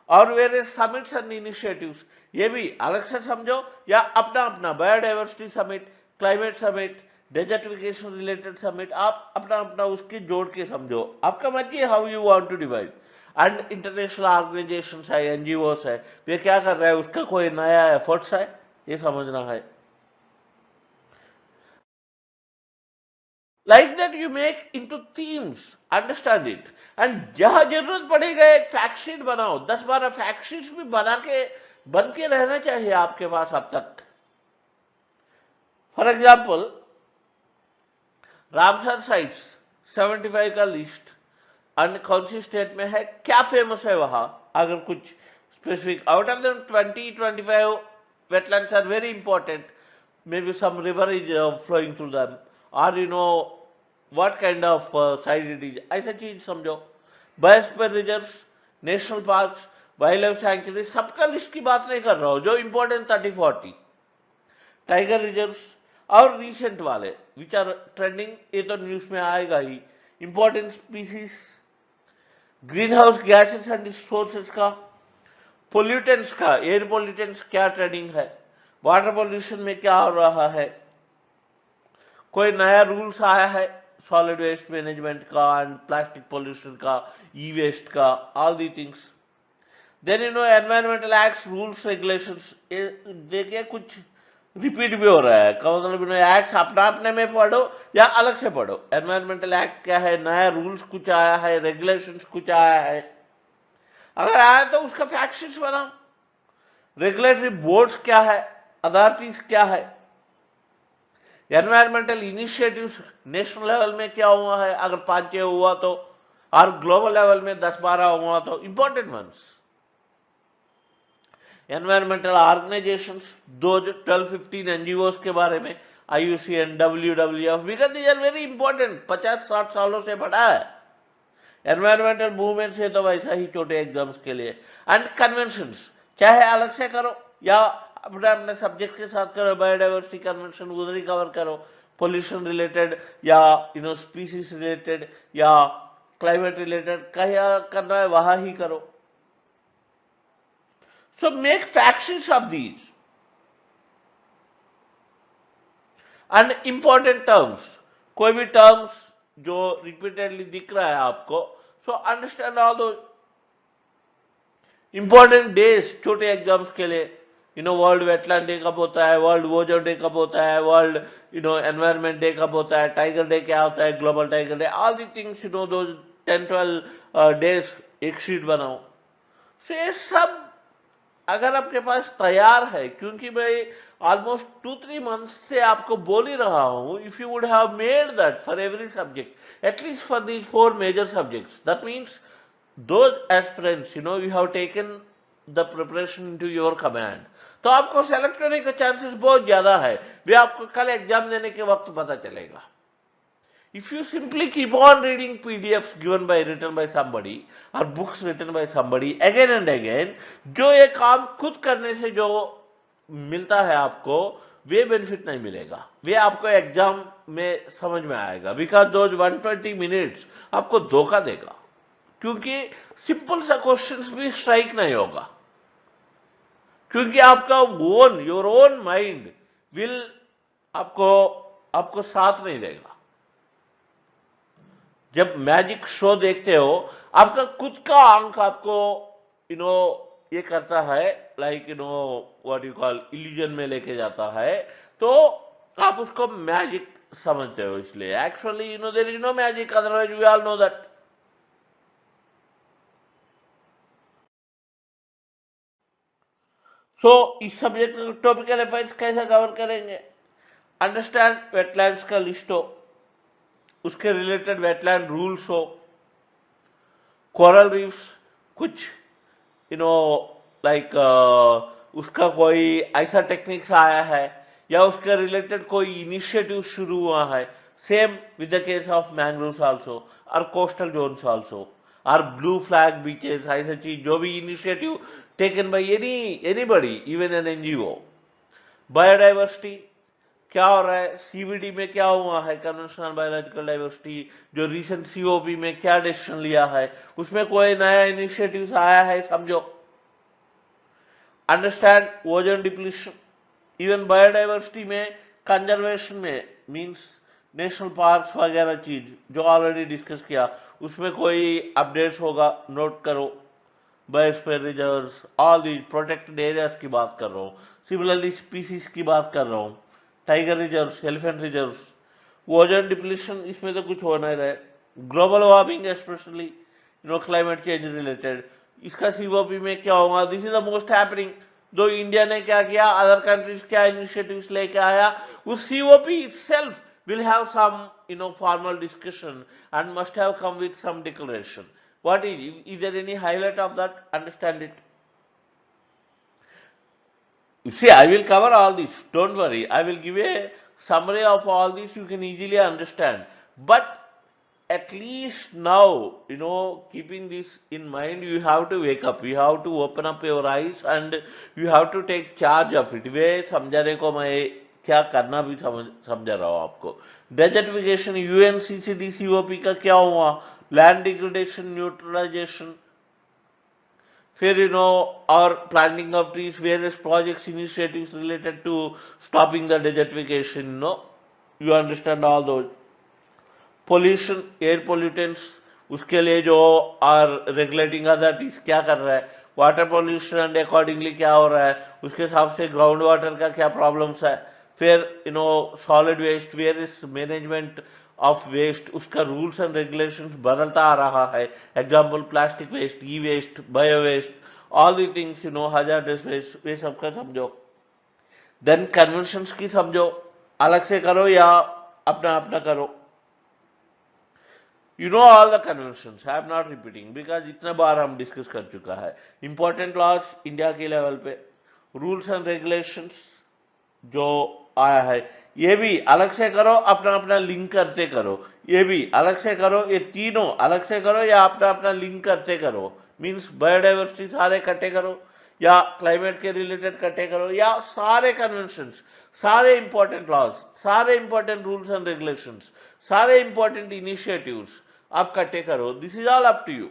Speaker 1: और वेरे समिट्स एंड इनिशिएटिव्स, ये भी अलग से समझो या अपना अपना. Biodiversity summit, climate summit, desertification related summit, आप अपना अपना उसकी जोड़ के समझो, आपका मर्जी है how you want to divide. And international organisations है, एनजीओस है, वे क्या कर रहा है, उसका कोई नया एफर्ट्स है, ये समझना है. Like that you make into themes, understand it. And जहां जरूरत पड़ेगा एक फैक्ट बनाओ, 10-12 फैक्ट भी बन के रहना चाहिए आपके पास अब तक. फॉर एग्जाम्पल, रामसर साइट्स 75 का लिस्ट, और कौन सी स्टेट में है, क्या फेमस है वहां, अगर कुछ specific. Out of the 20-25 wetlands are very important. Maybe some river is flowing through them, or what kind of site it is. ऐसा चीज समझो. Biosphere reserves, national parks, wildlife sanctuary, सबका लिस्ट की बात नहीं कर रहा हूं, जो इंपॉर्टेंट 30-40. टाइगर रिजर्व्स और रिसेंट वाले विच आर ट्रेंडिंग, ये तो न्यूज में आएगा ही. Important species, greenhouse gases and sources का, पोल्यूटेंट्स का, एयर पोल्यूटेंट्स क्या ट्रेंडिंग है, वाटर पोल्यूशन में क्या हो रहा है, कोई नया रूल्स आया है सॉलिड वेस्ट मैनेजमेंट का एंड प्लास्टिक पोल्यूशन का, ई वेस्ट का, all the things. Then environmental acts, rules, regulations, देखिए कुछ रिपीट भी हो रहा है. मतलब एक्ट अपना अपने में पढ़ो या अलग से पढ़ो. एनवायरमेंटल एक्ट क्या है, नया रूल्स कुछ आया है, रेगुलेशंस कुछ आया है, अगर आया तो उसका फैक्ट शीट बनाओ. रेगुलेटरी बोर्ड्स क्या है, अथॉरिटीज क्या है, एनवायरमेंटल इनिशिएटिव्स नेशनल लेवल में क्या हुआ है, अगर 5-6 हुआ तो, और ग्लोबल लेवल में 10-12 हुआ तो, important ones. Environmental organisations, 12-15 NGOs के बारे में, IUCN, WWF, because these are very important. 50-60 सालों से पढ़ा है. एनवायरमेंटल मूवमेंट से तो वैसा ही छोटे एग्जाम्स के लिए. एंड कन्वेंशंस, चाहे अलग से करो या अपने अपने सब्जेक्ट के साथ करो, बायोडाइवर्सिटी कन्वेंशन उधर ही कवर करो, पोल्यूशन रिलेटेड या स्पीसीज रिलेटेड या क्लाइमेट रिलेटेड क्या करना है वहां ही करो. So make factions of these and important terms. कोई भी टर्म्स जो रिपीटेडली दिख रहा है आपको, सो अंडरस्टैंड ऑल दो इंपॉर्टेंट डेज छोटे एग्जाम्स के लिए. वर्ल्ड वेटलैंड डे कब होता है, वर्ल्ड ओजोन डे कब होता है, वर्ल्ड एनवायरमेंट डे कब होता है, टाइगर डे क्या होता है, global tiger day, all the things दो 10-12 डेज एक शीट बनाओ. सो ये सब अगर आपके पास तैयार है, क्योंकि मैं ऑलमोस्ट 2-3 मंथ्स से आपको बोल ही रहा हूं, if you would have made that for every subject, at least for these 4 major subjects, that means those aspirants, you have taken the preparation into your command, तो आपको सेलेक्ट होने का चांसेस बहुत ज्यादा है. वे आपको कल एग्जाम देने के वक्त पता चलेगा. If you simply keep on reading PDFs written by somebody or books written by somebody again and again, जो ये काम खुद करने से जो मिलता है आपको, वे बेनिफिट नहीं मिलेगा. वे आपको एग्जाम में समझ में आएगा, बिकॉज दोज 120 मिनट्स आपको धोखा देगा, क्योंकि सिंपल सा क्वेश्चंस भी स्ट्राइक नहीं होगा, क्योंकि आपका योर ओन माइंड विल आपको साथ नहीं देगा. जब मैजिक शो देखते हो, आपका खुद का आंख आपको ये करता है, like what you call illusion में लेके जाता है, तो आप उसको मैजिक समझते हो. इसलिए actually there is no magic, otherwise we all know that. So इस सब्जेक्ट टॉपिकल अफेयर्स कैसे कवर करेंगे? अंडरस्टैंड वेटलैंड्स का लिस्ट हो, उसके रिलेटेड वेटलैंड रूल्स हो, कोरल रीफ्स कुछ लाइक उसका कोई ऐसा टेक्निक्स आया है या उसके रिलेटेड कोई इनिशिएटिव शुरू हुआ है. Same with the case of mangroves also और कोस्टल जोन्स आल्सो और ब्लू फ्लैग बीचेस, ऐसा चीज जो भी initiative taken by anybody, even an NGO. Biodiversity क्या हो रहा है, सीबीडी में क्या हुआ है, कन्वेंशनल बायोलॉजिकल डाइवर्सिटी, जो रिसेंट सीओपी में क्या डिसीजन लिया है, उसमें कोई नया इनिशिएटिव आया है समझो. Understand ozone depletion, even biodiversity में कंजर्वेशन में मींस नेशनल पार्क्स वगैरह चीज जो ऑलरेडी डिस्कस किया, उसमें कोई अपडेट्स होगा, नोट करो. Biosphere reserves, all the protected areas की बात कर रहा हूँ. सिमिलरली स्पीसीज की बात कर रहा हूँ, tiger reserves, elephant reserves. Ozone depletion इसमें तो कुछ हो नहीं रहा है. Global warming specially climate change related, इसका सीओपी में क्या होगा, this is the most happening. दो इंडिया ने क्या किया, अदर कंट्रीज क्या इनिशिएटिव्स लेके आया, उस COP itself will have some formal discussion and must have come with some declaration. What is there any highlight of that? Understand it. You see, I will cover all this, don't worry. I will give a summary of all this, you can easily understand. But at least now, keeping this in mind, you have to wake up, you have to open up your eyes and you have to take charge of it. वे समझाने को मैं क्या करना भी समझा रहा हूं आपको. डेजर्टिफिकेशन, यूएनसीसीडी सीओपी का क्या हुआ, लैंड डिग्रेडेशन, न्यूट्रलाइजेशन, फिर और planting of trees, various projects, initiatives related to stopping the desertification. You understand all those. Pollution, air pollutants, उसके लिए जो आर रेगुलेटिंग अथॉरिटीज क्या कर रहा है, वाटर पोल्यूशन एंड अकॉर्डिंगली क्या हो रहा है, उसके हिसाब से ग्राउंड वाटर का क्या प्रॉब्लम्स है. फिर solid waste, various management of waste, उसका रूल्स एंड रेगुलेशंस बदलता आ रहा है. Example plastic waste, e waste, bio waste, all the things hazardous waste, वे सबका समझो. देन कन्वेंशंस की समझो, अलग से करो या अपना अपना करो. All the conventions, I am not repeating because इतना बार हम डिस्कस कर चुका है. इंपॉर्टेंट लॉज इंडिया के लेवल पे, रूल्स एंड रेगुलेशंस जो आया है, ये भी अलग से करो, अपना अपना लिंक करते करो. ये भी अलग से करो, ये तीनों अलग से करो या अपना अपना लिंक करते करो. मींस बायोडाइवर्सिटी सारे इकट्ठे करो या क्लाइमेट के रिलेटेड इकट्ठे करो या सारे कन्वेंशंस सारे इंपॉर्टेंट लॉज, सारे इंपॉर्टेंट रूल्स एंड रेगुलेशंस, सारे इंपॉर्टेंट इनिशिएटिव्स आप इकट्ठे करो. This is all up to you.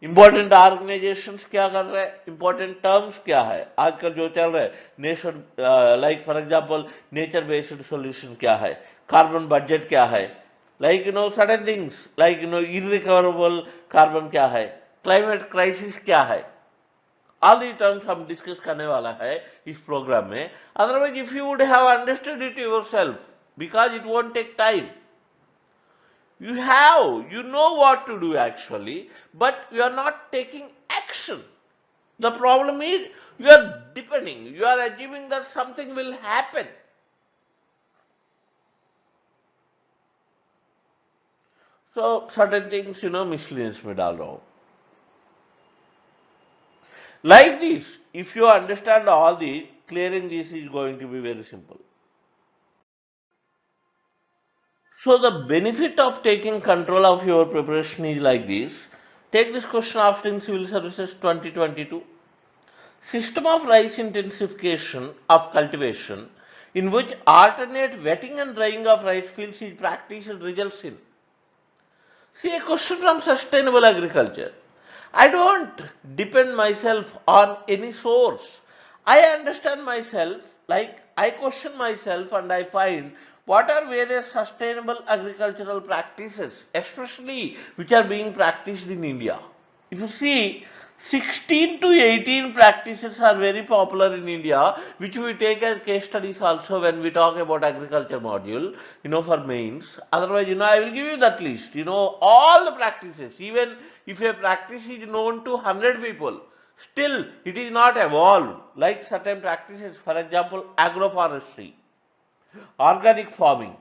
Speaker 1: Important organisations क्या कर रहे हैं, इंपॉर्टेंट टर्म्स क्या है आजकल जो चल रहा है, nation like for example nature based solution क्या है, कार्बन बजट क्या है, like certain things like irrecoverable carbon क्या है, क्लाइमेट क्राइसिस क्या है. ऑल दी टर्म्स हम डिस्कस करने वाला है इस प्रोग्राम में. Otherwise if you would have understood it yourself, because it won't take time. You know what to do actually, but you are not taking action. The problem is you are depending, you are assuming that something will happen. So certain things, miscellaneous में डाल रहा हूं. Like this, if you understand all these, clearing this is going to be very simple. So the benefit of taking control of your preparation is like this. Take this question asked in Civil Services 2022. System of rice intensification of cultivation in which alternate wetting and drying of rice fields is practiced results in. See, a question from sustainable agriculture. I don't depend myself on any source. I understand myself, like I question myself and I find what are various sustainable agricultural practices, especially which are being practiced in India. If you see, 16 to 18 practices are very popular in India, which we take as case studies also when we talk about agriculture module, for mains. Otherwise, I will give you that list, all the practices. Even if a practice is known to 100 people, still it is not evolved like certain practices, for example, agroforestry, organic farming.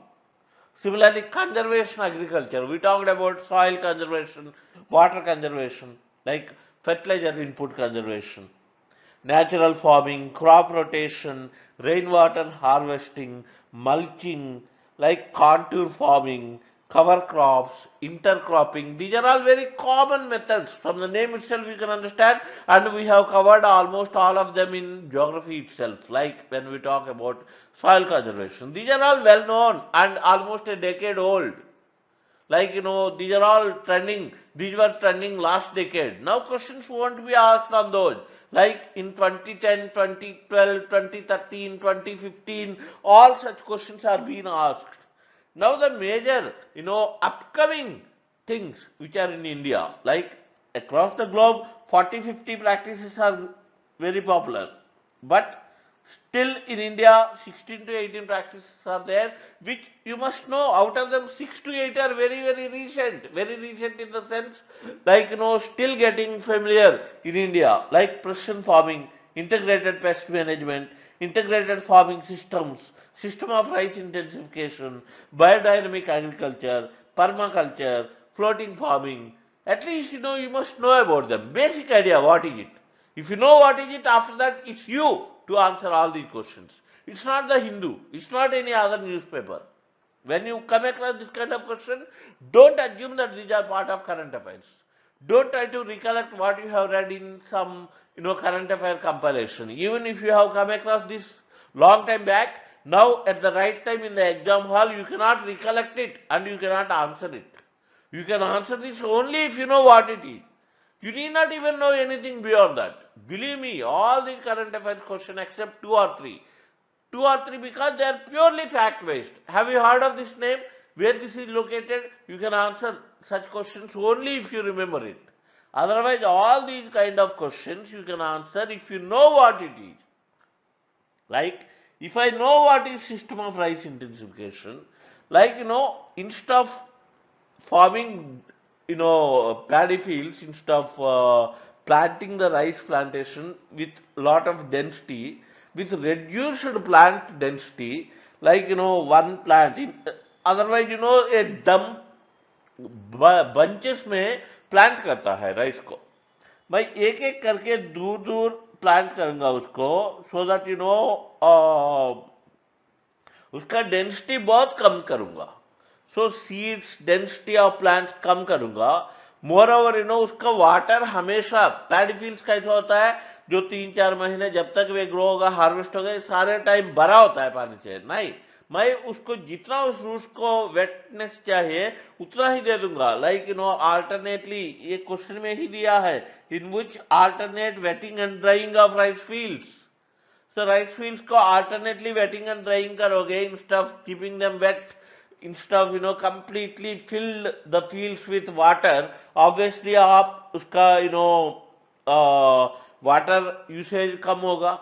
Speaker 1: Similarly, conservation agriculture. We talked about soil conservation, water conservation, like fertilizer input conservation, natural farming, crop rotation, rainwater harvesting, mulching, like contour farming, cover crops, intercropping. These are all very common methods. From the name itself you can understand, and we have covered almost all of them in geography itself, like when we talk about soil conservation. These are all well known and almost a decade old. Like, these are all trending. These were trending last decade. Now questions won't be asked on those. Like in 2010, 2012, 2013, 2015, all such questions are being asked. Now the major, upcoming things which are in India, like across the globe, 40-50 practices are very popular. But still in India, 16 to 18 practices are there, which you must know. Out of them, 6 to 8 are very, very recent. Very recent in the sense, like, still getting familiar in India, like precision farming, integrated pest management, integrated farming systems, system of rice intensification, biodynamic agriculture, permaculture, floating farming. At least, you must know about them. Basic idea, what is it? If you know what is it, after that, it's you to answer all these questions. It's not the Hindu. It's not any other newspaper. When you come across this kind of question, don't assume that these are part of current affairs. Don't try to recollect what you have read in some, current affair compilation. Even if you have come across this long time back, now at the right time in the exam hall, you cannot recollect it and you cannot answer it. You can answer this only if you know what it is. You need not even know anything beyond that. Believe me, all the current affairs questions except 2 or 3. 2 or 3 because they are purely fact based. Have you heard of this name? Where this is located? You can answer such questions only if you remember it. Otherwise, all these kind of questions you can answer if you know what it is. Like, if I know what is system of rice intensification, like, instead of farming, paddy fields, instead of planting the rice plantation with lot of density, with reduced plant density, like, one plant, otherwise, a dump bunches में plant करता है rice को. मैं एक एक करके दूर दूर प्लांट करूंगा उसको, सो दैट उसका डेंसिटी बहुत कम करूंगा. सो सीड्स डेंसिटी ऑफ प्लांट्स कम करूंगा. मोर ओवर उसका वाटर हमेशा पैडी फील्ड्स कैसा होता है, जो 3-4 महीने जब तक वे ग्रो होगा, हार्वेस्ट होगा, सारे टाइम भरा होता है पानी से? नहीं, मैं उसको जितना उस रूट्स को वेटनेस चाहिए उतना ही दे दूंगा. लाइक अल्टरनेटली, ये क्वेश्चन में ही दिया है, in which alternate wetting and drying of rice fields. So rice fields को alternately wetting and drying करोगे, instead of keeping them wet, instead of completely fill the fields with water. Obviously आप उसका water usage कम होगा.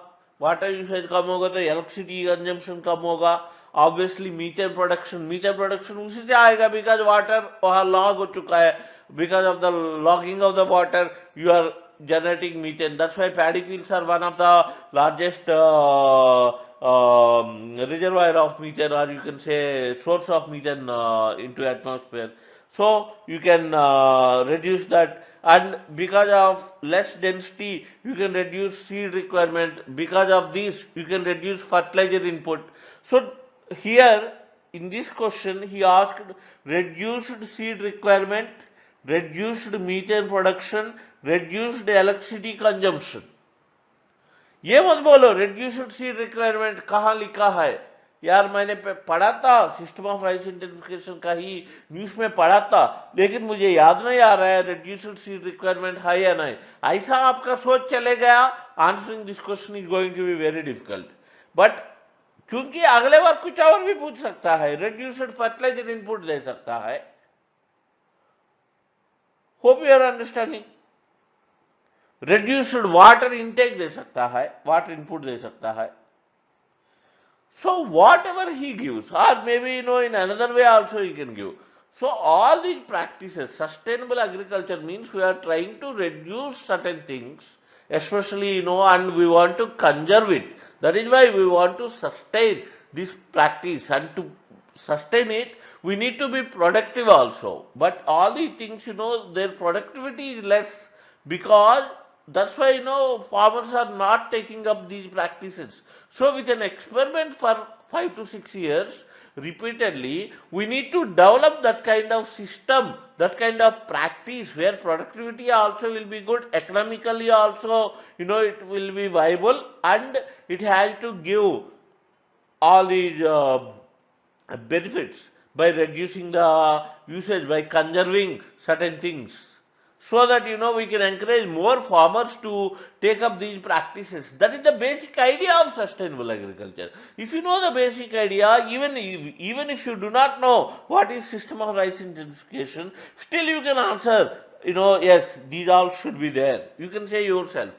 Speaker 1: Water usage कम होगा तो electricity consumption कम होगा. Obviously methane production उसी से आएगा, बिकॉज वाटर वहां लॉग हो चुका है. Because of the logging of the water you are generating methane. That's why paddy fields are one of the largest reservoir of methane, or you can say source of methane into atmosphere. So you can reduce that, and because of less density you can reduce seed requirement. Because of this you can reduce fertilizer input. So here in this question he asked reduced seed requirement, reduced methane production, reduced electricity consumption. ये मत बोलो reduced seed requirement कहाँ लिखा है यार. मैंने पढ़ा था सिस्टम ऑफ राइस इंटेंसिफिकेशन का ही न्यूज में पढ़ा था, लेकिन मुझे याद नहीं आ रहा है reduced seed requirement है या नहीं. ऐसा आपका सोच चले गया, answering this question is going to be very difficult. But क्योंकि अगले बार कुछ और भी पूछ सकता है, reduced फर्टिलाइजर इनपुट दे सकता है. Hope you are understanding. reduced water intake दे सकता है, water input दे सकता है. So whatever he gives, or maybe in another way also he can give. So all these practices, sustainable agriculture means we are trying to reduce certain things, especially and we want to conserve it. That is why we want to sustain this practice, and to sustain it we need to be productive also. But all these things, their productivity is less, because that's why farmers are not taking up these practices. So with an experiment for 5 to 6 years repeatedly, we need to develop that kind of system, that kind of practice where productivity also will be good, economically also it will be viable, and it has to give all these benefits by reducing the usage, by conserving certain things, so that we can encourage more farmers to take up these practices. That is the basic idea of sustainable agriculture. If you know the basic idea, even if you do not know what is system of rice intensification, still you can answer, yes, these all should be there. You can say yourself.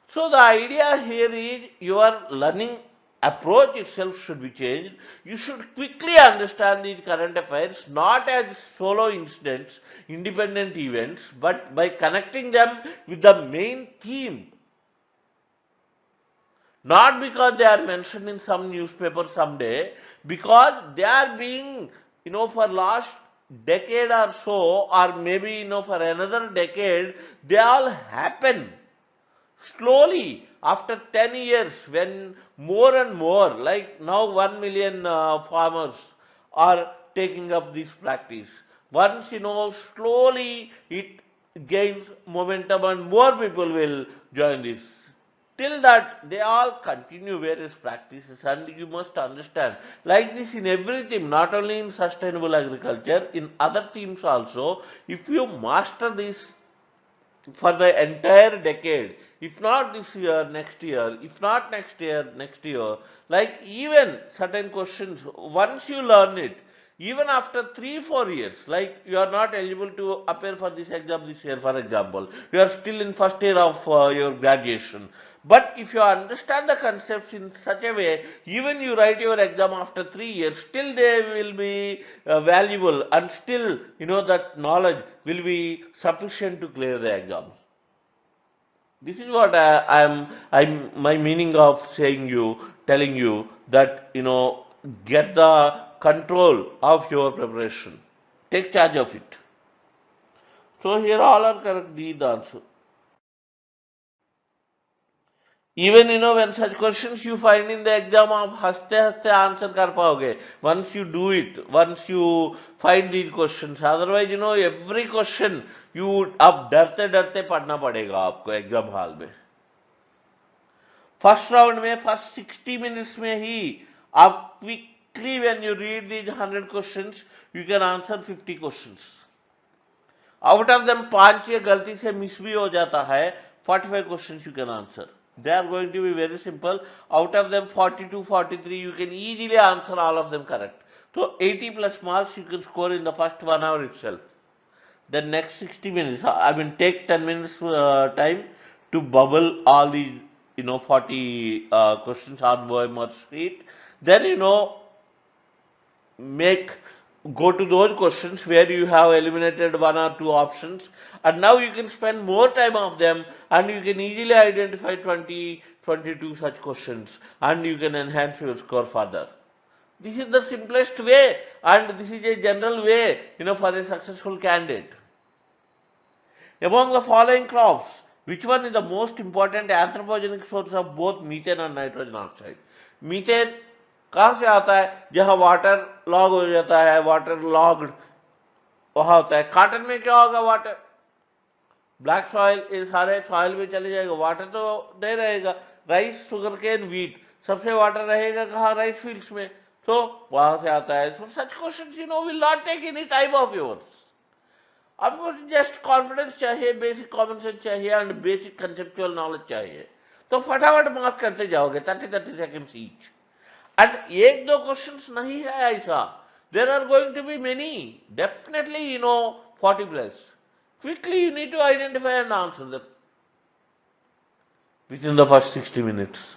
Speaker 1: So the idea here is your learning approach itself should be changed. You should quickly understand these current affairs, not as solo incidents, independent events, but by connecting them with the main theme. Not because they are mentioned in some newspaper someday, because they are being, for last decade or so, or maybe, for another decade, they all happen. Slowly, after 10 years, when more and more, like now 1 million farmers are taking up this practice. Once, slowly it gains momentum and more people will join this. Till that, they all continue various practices, and you must understand, like this in everything, not only in sustainable agriculture, in other themes also, if you master this for the entire decade, if not this year, next year, if not next year, next year, like even certain questions, once you learn it, even after 3-4 years, like you are not eligible to appear for this exam this year, for example, you are still in first year of your graduation. But if you understand the concepts in such a way, even you write your exam after 3 years, still they will be valuable, and still, that knowledge will be sufficient to clear the exam. This is what my meaning of telling you that, get the control of your preparation. Take charge of it. So here all are correct, the answer. Even when such questions you find in the exam, आप हंसते हंसते answer कर पाओगे. Once you do it, once you find these questions. Otherwise, every question you अब डरते डरते पढ़ना पड़ेगा आपको एग्जाम हॉल में. फर्स्ट राउंड में फर्स्ट 60 मिनट्स में ही आप quickly when you read these 100 questions you can answer 50 questions. Out of them 5-6 गलती से मिस भी हो जाता है, 45 questions you can answer. They are going to be very simple. Out of them 42, 43, you can easily answer all of them correct. So 80 plus marks you can score in the first 1 hour itself. The next 60 minutes, I mean take 10 minutes time to bubble all these 40 questions on OMR sheet. Then go to those questions where you have eliminated 1 or 2 options, and now you can spend more time of them, and you can easily identify 20, 22 such questions, and you can enhance your score further. This is the simplest way, and this is a general way, for a successful candidate. Among the following crops, which one is the most important anthropogenic source of both methane and nitrogen oxide? Methane कहां से आता है? जहां water log हो जाता है, water logged वहां होता है. कॉटन में क्या होगा? वाटर ब्लैक सॉइल, ये सारे सॉइल में चले जाएगा, वाटर तो नहीं रहेगा. राइस, शुगर केन, वीट, सबसे वाटर रहेगा कहाँ? राइस फील्ड्स में. तो वहां से आता है. So such questions will not take any time of yours. आपको जस्ट कॉन्फिडेंस चाहिए, बेसिक कॉमन सेंस चाहिए एंड बेसिक कंसेप्चुअल नॉलेज चाहिए, तो फटाफट मार्क करते जाओगे 30-30 सेकंड्स ईच. एंड एक दो क्वेश्चंस नहीं है ऐसा, there are going to be many, definitely 40 plus. Quickly you need to identify and answer them within the first 60 minutes.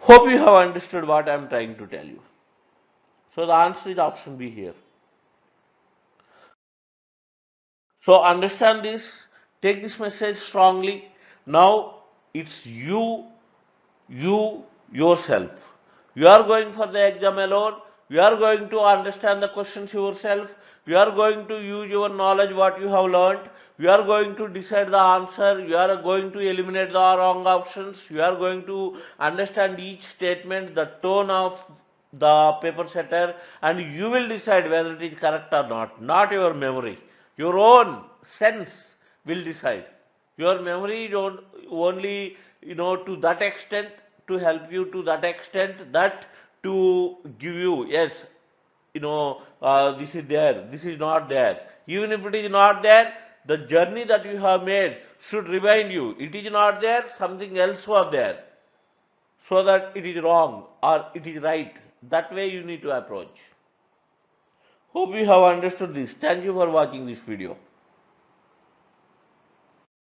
Speaker 1: Hope you have understood what I am trying to tell you. So the answer is option B here. So understand this, take this message strongly. Now it's you yourself. You are going for the exam alone. You are going to understand the questions yourself. You are going to use your knowledge, what you have learned. You are going to decide the answer. You are going to eliminate the wrong options. You are going to understand each statement, the tone of the paper setter, and you will decide whether it is correct or not. Not your memory. Your own sense will decide. Your memory don't only to that extent, to help you to that extent, that to give you, yes, this is there, this is not there. Even if it is not there, the journey that you have made should remind you it is not there, something else was there, so that it is wrong or it is right. That way you need to approach. Hope you have understood this. Thank you for watching this video.